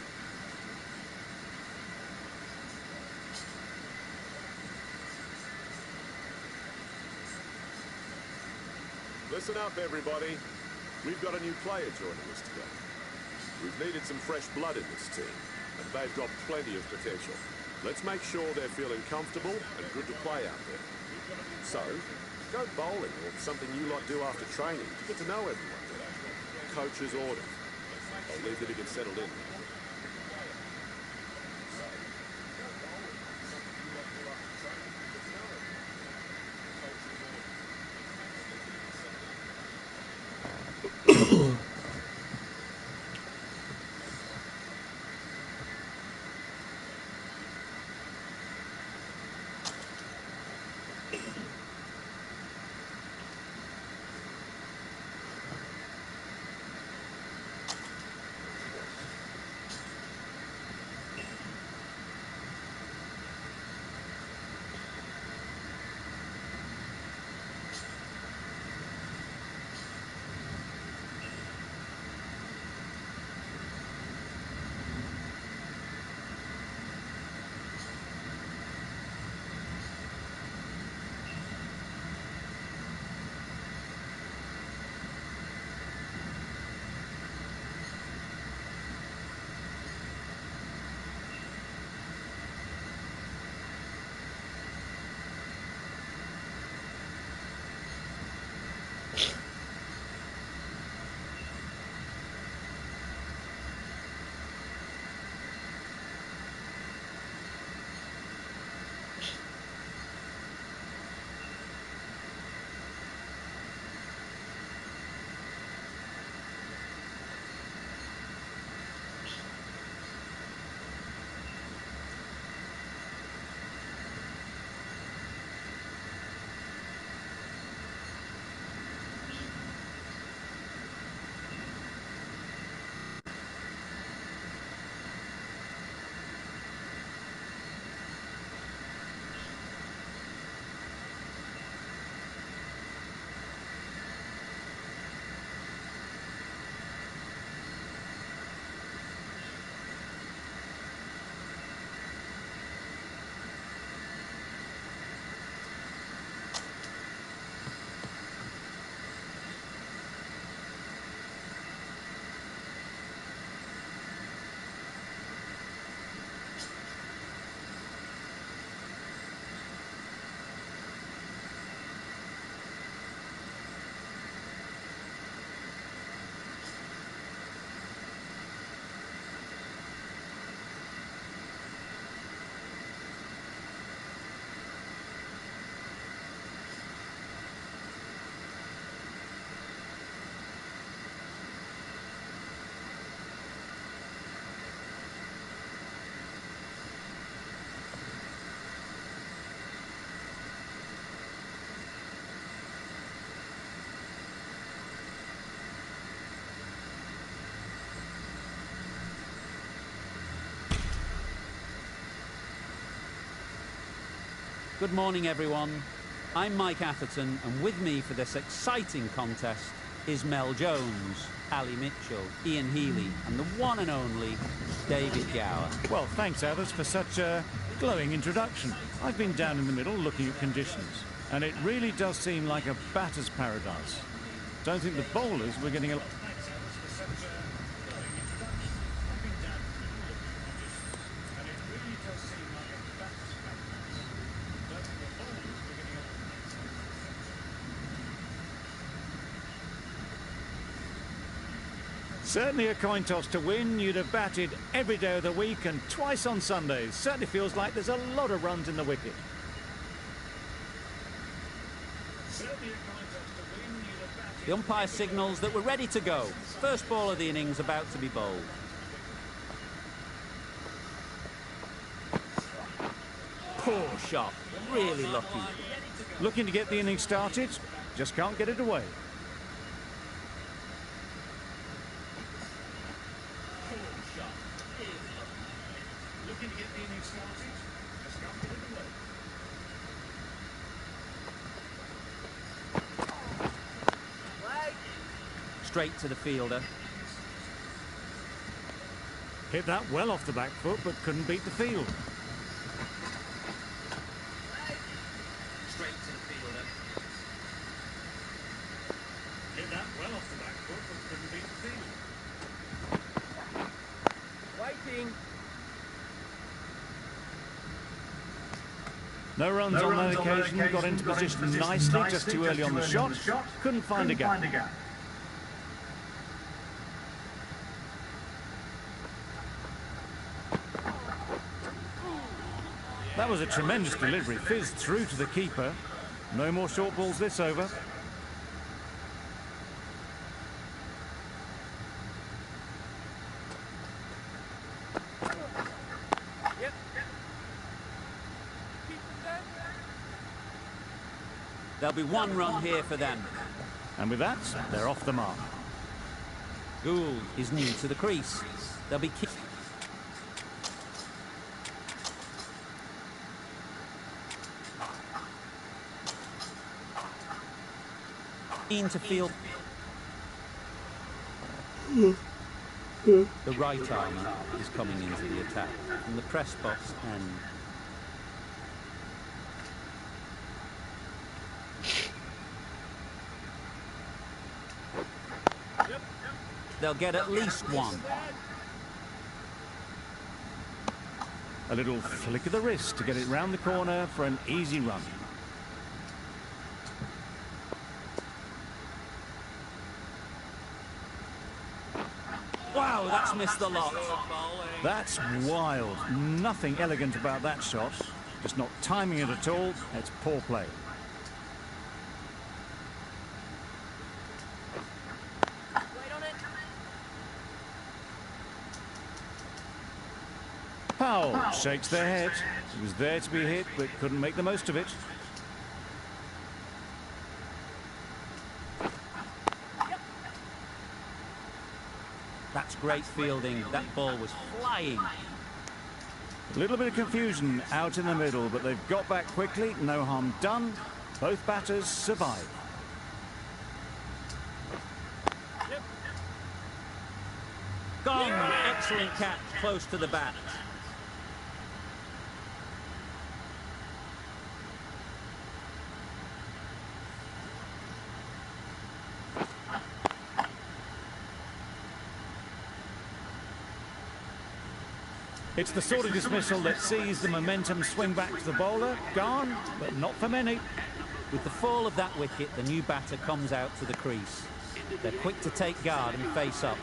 Listen up, everybody. We've got a new player joining us today. We've needed some fresh blood in this team, and they've got plenty of potential. Let's make sure they're feeling comfortable and good to play out there. So, go bowling or something you lot do after training to get to know everyone better. Coach's orders. I'll leave you to get settled in. Good morning, everyone. I'm Mike Atherton, and with me for this exciting contest is Mel Jones, Ali Mitchell, Ian Healy, and the one and only David Gower. Well, thanks, Athers, for such a glowing introduction. I've been down in the middle looking at conditions, and it really does seem like a batter's paradise. Don't think the bowlers were getting a... Certainly a coin toss to win. You'd have batted every day of the week and twice on Sundays. Certainly feels like there's a lot of runs in the wicket. The umpire signals that we're ready to go. First ball of the innings about to be bowled. Poor shot. Really lucky. Looking to get the innings started, just can't get it away. Straight to the fielder. Hit that well off the back foot, but couldn't beat the field. Straight to the fielder. No runs on that occasion, got into position nicely, just too early on the shot. Couldn't find a gap. That was a tremendous delivery, fizzed through to the keeper. No more short balls this over. There'll be one run here for them. And with that, they're off the mark. Gould is new to the crease. They'll be keen to field. The right armour is coming into the attack from the press box end. They'll get at least one. A little flick of the wrist to get it round the corner for an easy run. Wow, that's missed the lot. That's wild. Nothing elegant about that shot. Just not timing it at all. It's poor play. Powell shakes their head. He was there to be hit, but couldn't make the most of it. That's great fielding. That ball was flying. A little bit of confusion out in the middle, but they've got back quickly. No harm done. Both batters survive. Gone. Excellent catch, close to the bat. It's the sort of dismissal that sees the momentum swing back to the bowler. Gone, but not for many. With the fall of that wicket, the new batter comes out to the crease. They're quick to take guard and face up.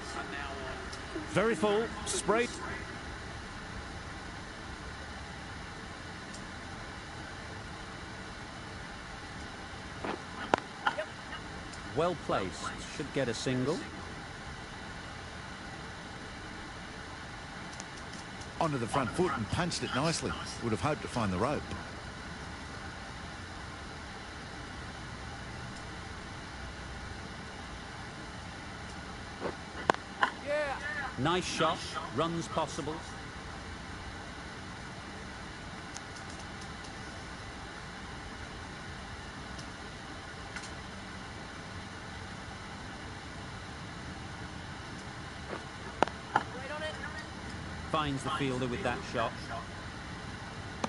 Very full, sprayed. Well placed, should get a single. Onto the front foot and punched it nicely. Would have hoped to find the rope. Nice shot, runs possible. Finds the fielder with that shot.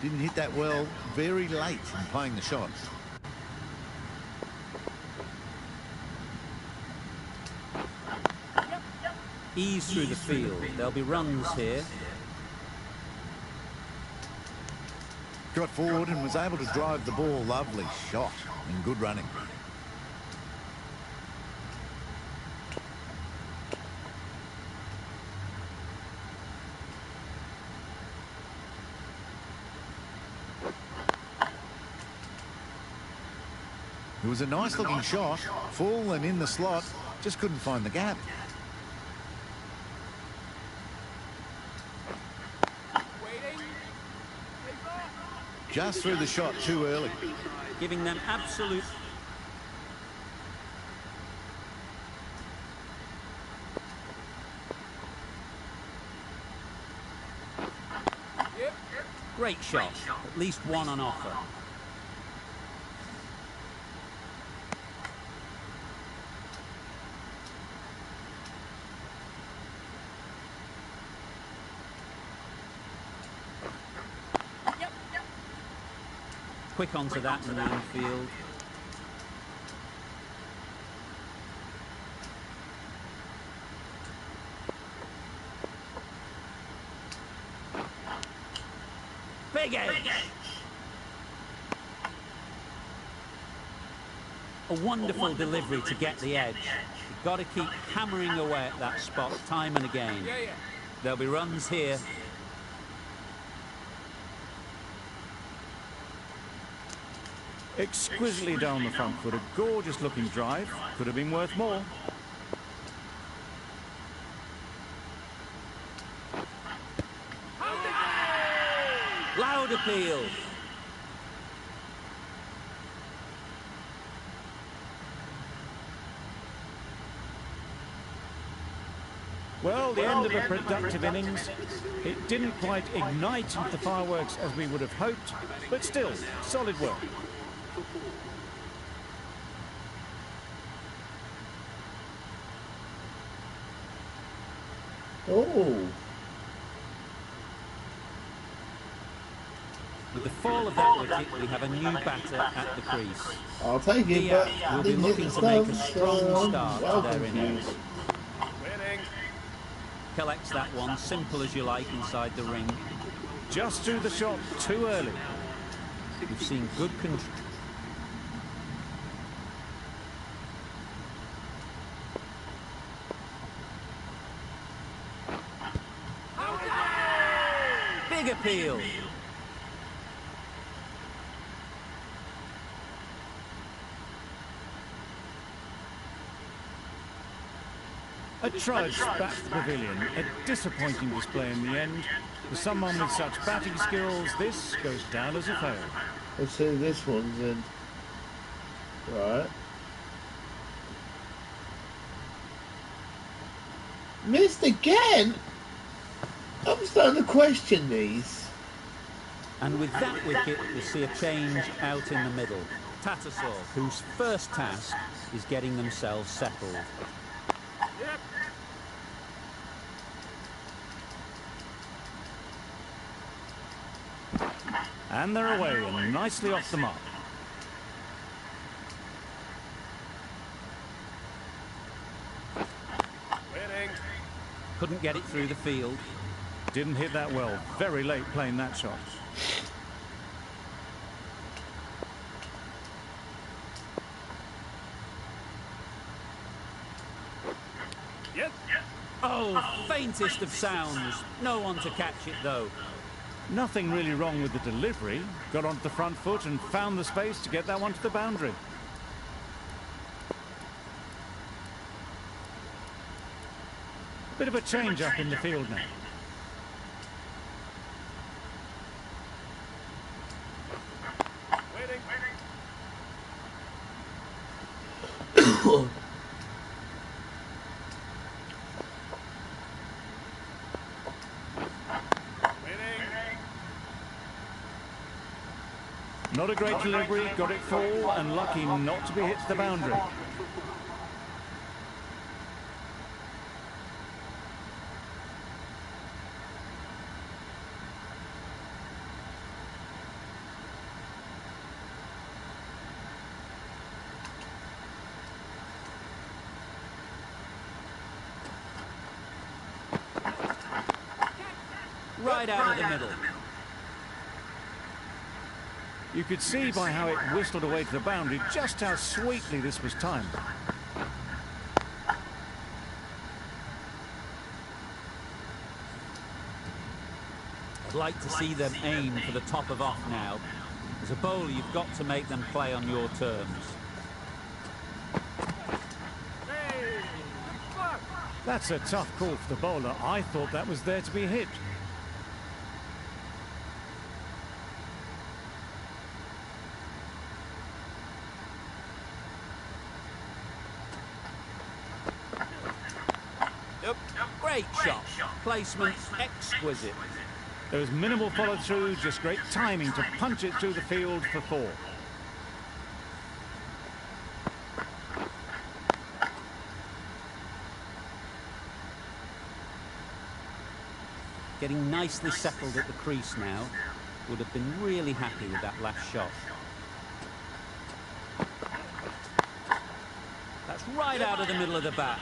Didn't hit that well, very late in playing the shot. Ease through the field. There'll be runs here. Got forward and was able to drive the ball. Lovely shot and good running. It was a nice looking shot, full and in the slot, just couldn't find the gap. Just threw the shot too early. Giving them absolute... Great shot. At least one on offer. Quick onto that and round field. Big edge. A wonderful delivery to get the edge. You've got to keep hammering away at that spot time and again. There'll be runs here. Exquisitely down the front foot, a gorgeous looking drive. Could have been worth more. Loud appeal. Well, the end of a productive innings. It didn't quite ignite into the fireworks as we would have hoped, but still, solid work. Oh. With the fall of that wicket, we have a new batter at the crease. I'll take it, Diaz but will be didn't hit looking the to make a stumps, strong start well to their confused. innings. Collects that one, simple as you like, inside the ring. Just threw the shot too early. We've seen good control. Big appeal. A trudge back to the pavilion. A disappointing display in the end. For someone with such batting skills, this goes down as a fail. Let's see this one's in. Right. Missed again? I'm starting to question these. And with that wicket, we see a change out in the middle. Tattersall, whose first task is getting themselves settled. And they're away and nicely off the mark. Couldn't get it through the field. Didn't hit that well. Very late playing that shot. Oh, faintest of sounds. No one to catch it, though. Nothing really wrong with the delivery. Got onto the front foot and found the space to get that one to the boundary. Bit of a change up in the field now. Not a great delivery, got it full and lucky not to be hit to the boundary. Right out of the middle. You could see by how it whistled away to the boundary just how sweetly this was timed. I'd like to see them aim for the top of off now. As a bowler, you've got to make them play on your terms. That's a tough call for the bowler. I thought that was there to be hit. Great shot. Placement exquisite. There was minimal follow-through, just great timing to punch it through the field for 4. Getting nicely settled at the crease now. Would have been really happy with that last shot. That's right out of the middle of the bat.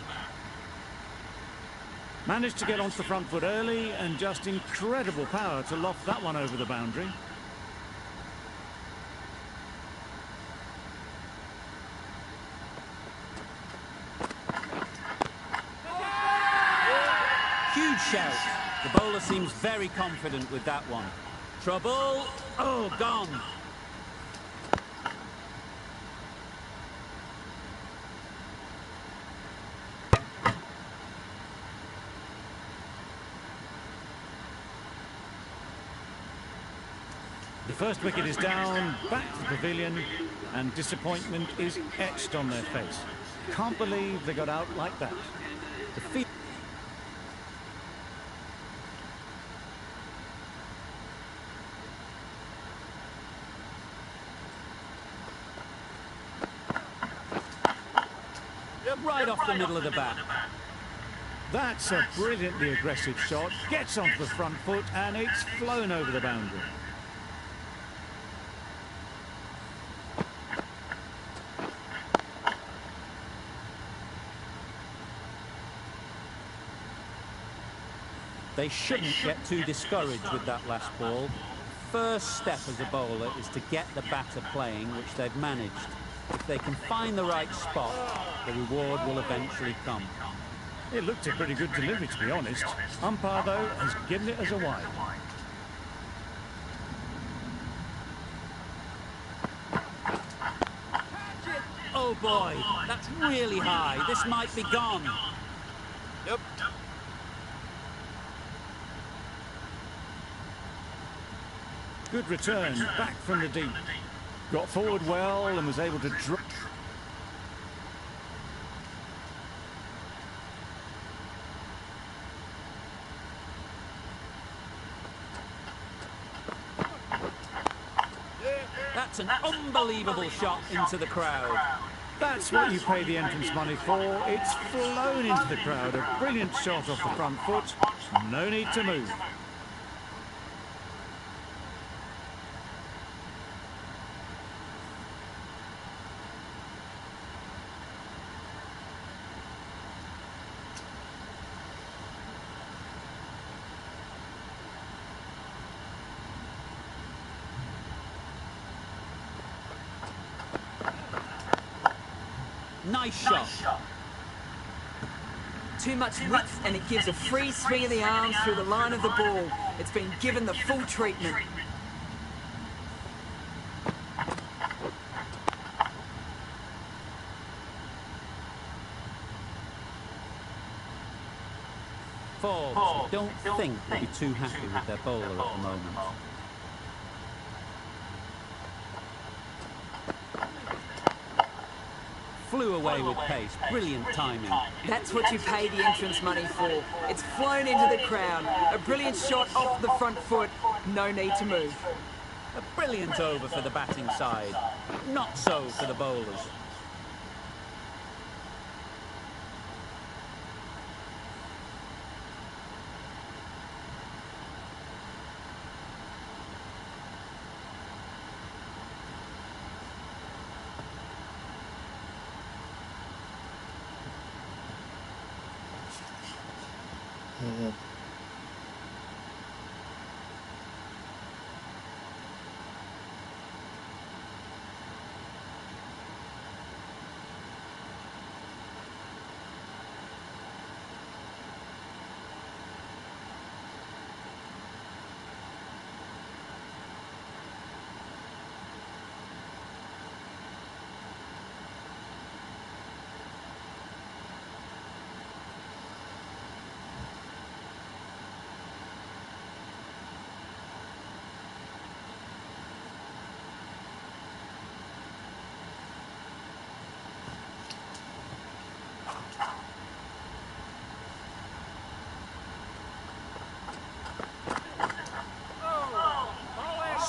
Managed to get onto the front foot early and just incredible power to loft that one over the boundary. The bowler seems very confident with that one. Trouble. Oh, gone. The first wicket is down, back to the pavilion, and disappointment is etched on their face. Can't believe they got out like that. The field. Right off the middle of the bat. That's a brilliantly aggressive shot. Gets onto the front foot and it's flown over the boundary. They shouldn't get too discouraged with that last ball. First step as a bowler is to get the batter playing, which they've managed. If they can find the right spot, the reward will eventually come. It looked a pretty good delivery, to be honest. Umpire, though, has given it as a wide. Oh boy, that's really high. This might be gone. Yep. Good return, back from the deep. Got forward well and was able to drop. That's an unbelievable shot into the crowd. That's what you pay the entrance money for. It's flown into the crowd. A brilliant shot off the front foot. No need to move. Nice shot. Too much width and it gives a free swing of the arms through the line of the ball. It's been given the full treatment. Forbes, don't think they'll be too happy with their bowler at the moment. Flew away with pace. Brilliant timing. That's what you pay the entrance money for. It's flown into the crowd. A brilliant shot off the front foot. No need to move. A brilliant over for the batting side. Not so for the bowlers.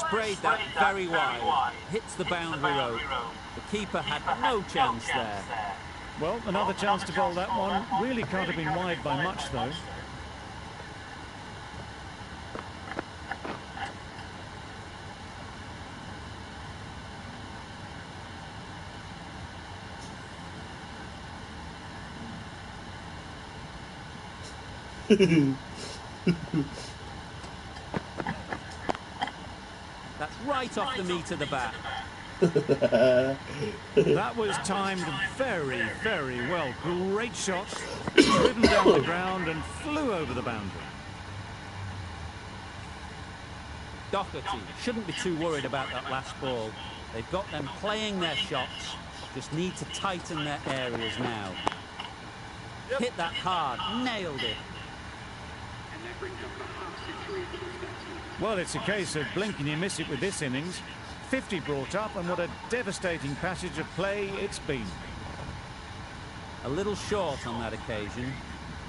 Sprayed that very wide. Hits the boundary rope. The keeper had no chance there. Well, another chance to bowl that one. Really can't have been wide by much, though. That's right off the meat of the bat. That was timed very, very well. Great shot. Driven down the ground and flew over the boundary. Doherty shouldn't be too worried about that last ball. They've got them playing their shots, just need to tighten their areas now. Hit that hard, nailed it. And that brings up the half century for this batsman. Well, it's a case of blink and you miss it with this innings. 50 brought up, and what a devastating passage of play it's been. A little short on that occasion.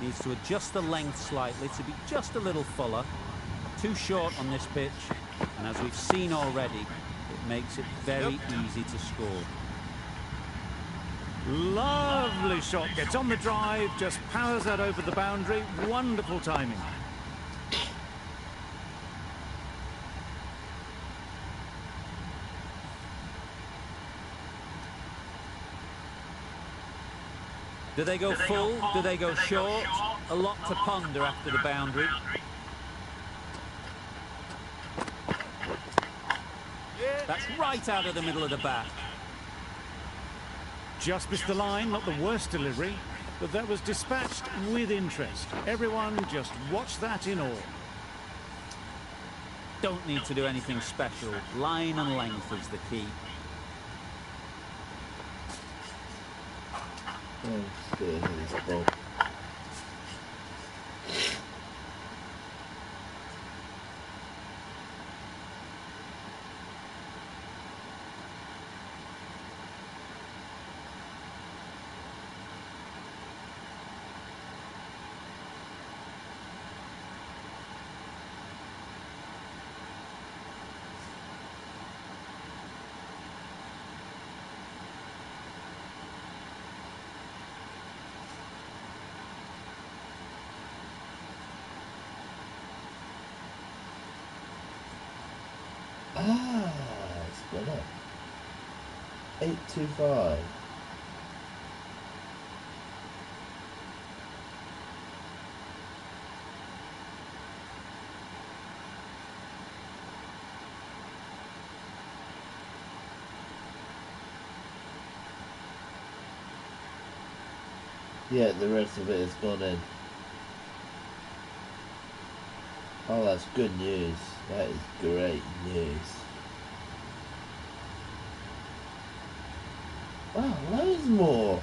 Needs to adjust the length slightly to be just a little fuller. Too short on this pitch, and as we've seen already, it makes it very easy to score. Lovely shot, gets on the drive, just powers that over the boundary. Wonderful timing. Do they go full? Do they go short? A lot to ponder after the boundary. That's right out of the middle of the bat. Just missed the line, not the worst delivery, but that was dispatched with interest. Everyone just watch that in awe. Don't need to do anything special. Line and length is the key. Oh, still hit his ball. Ah, it's gone up. 825. Yeah, the rest of it has gone in. Oh, that's good news. That is great news. Wow, loads more.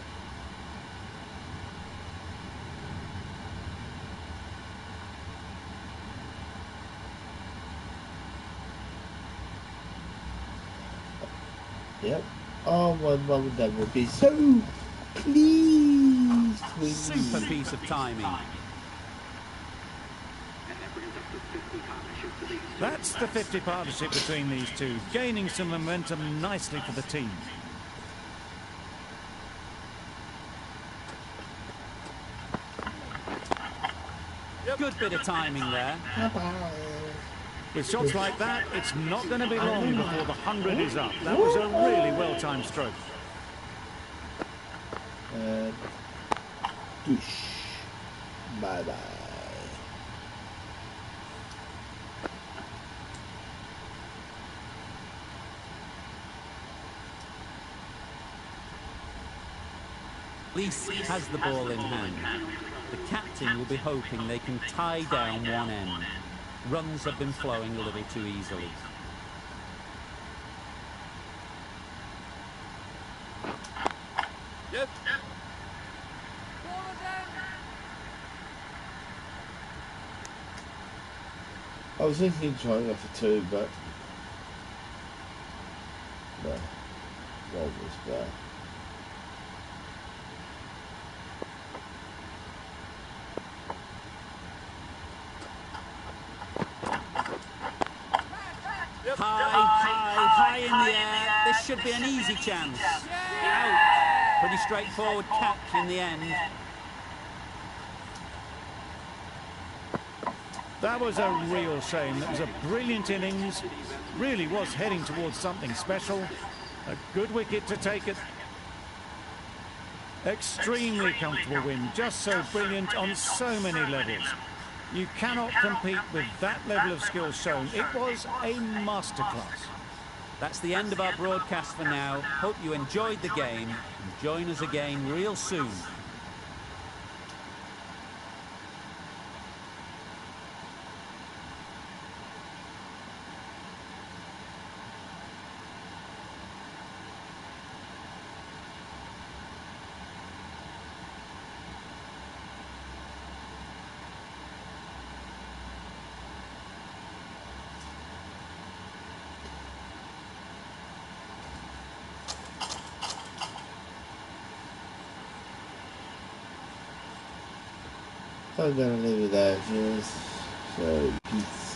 Yep. Oh, my mum and dad will be so pleased with Super me. piece of timing. That's the 50 partnership between these two, gaining some momentum nicely for the team. Good bit of timing there. With shots like that, it's not going to be long before the 100 is up. That was a really well-timed stroke. Douche. Bye-bye. Lees has the ball in hand. The captain will be hoping they can tie down one end. Runs have been flowing a little too easily. Yep. I was thinking of trying off for 2, but no, that was bad. High in the air. This should be an easy chance. Out. Pretty straightforward catch in the end. That was a real shame. That was a brilliant innings. Really was heading towards something special. A good wicket to take it. Extremely comfortable win. Just so brilliant on so many levels. You cannot compete with that level of skill shown. It was a masterclass. That's the end of our broadcast for now. Hope you enjoyed the game and join us again real soon. I'm gonna leave it there, viewers. So, peace.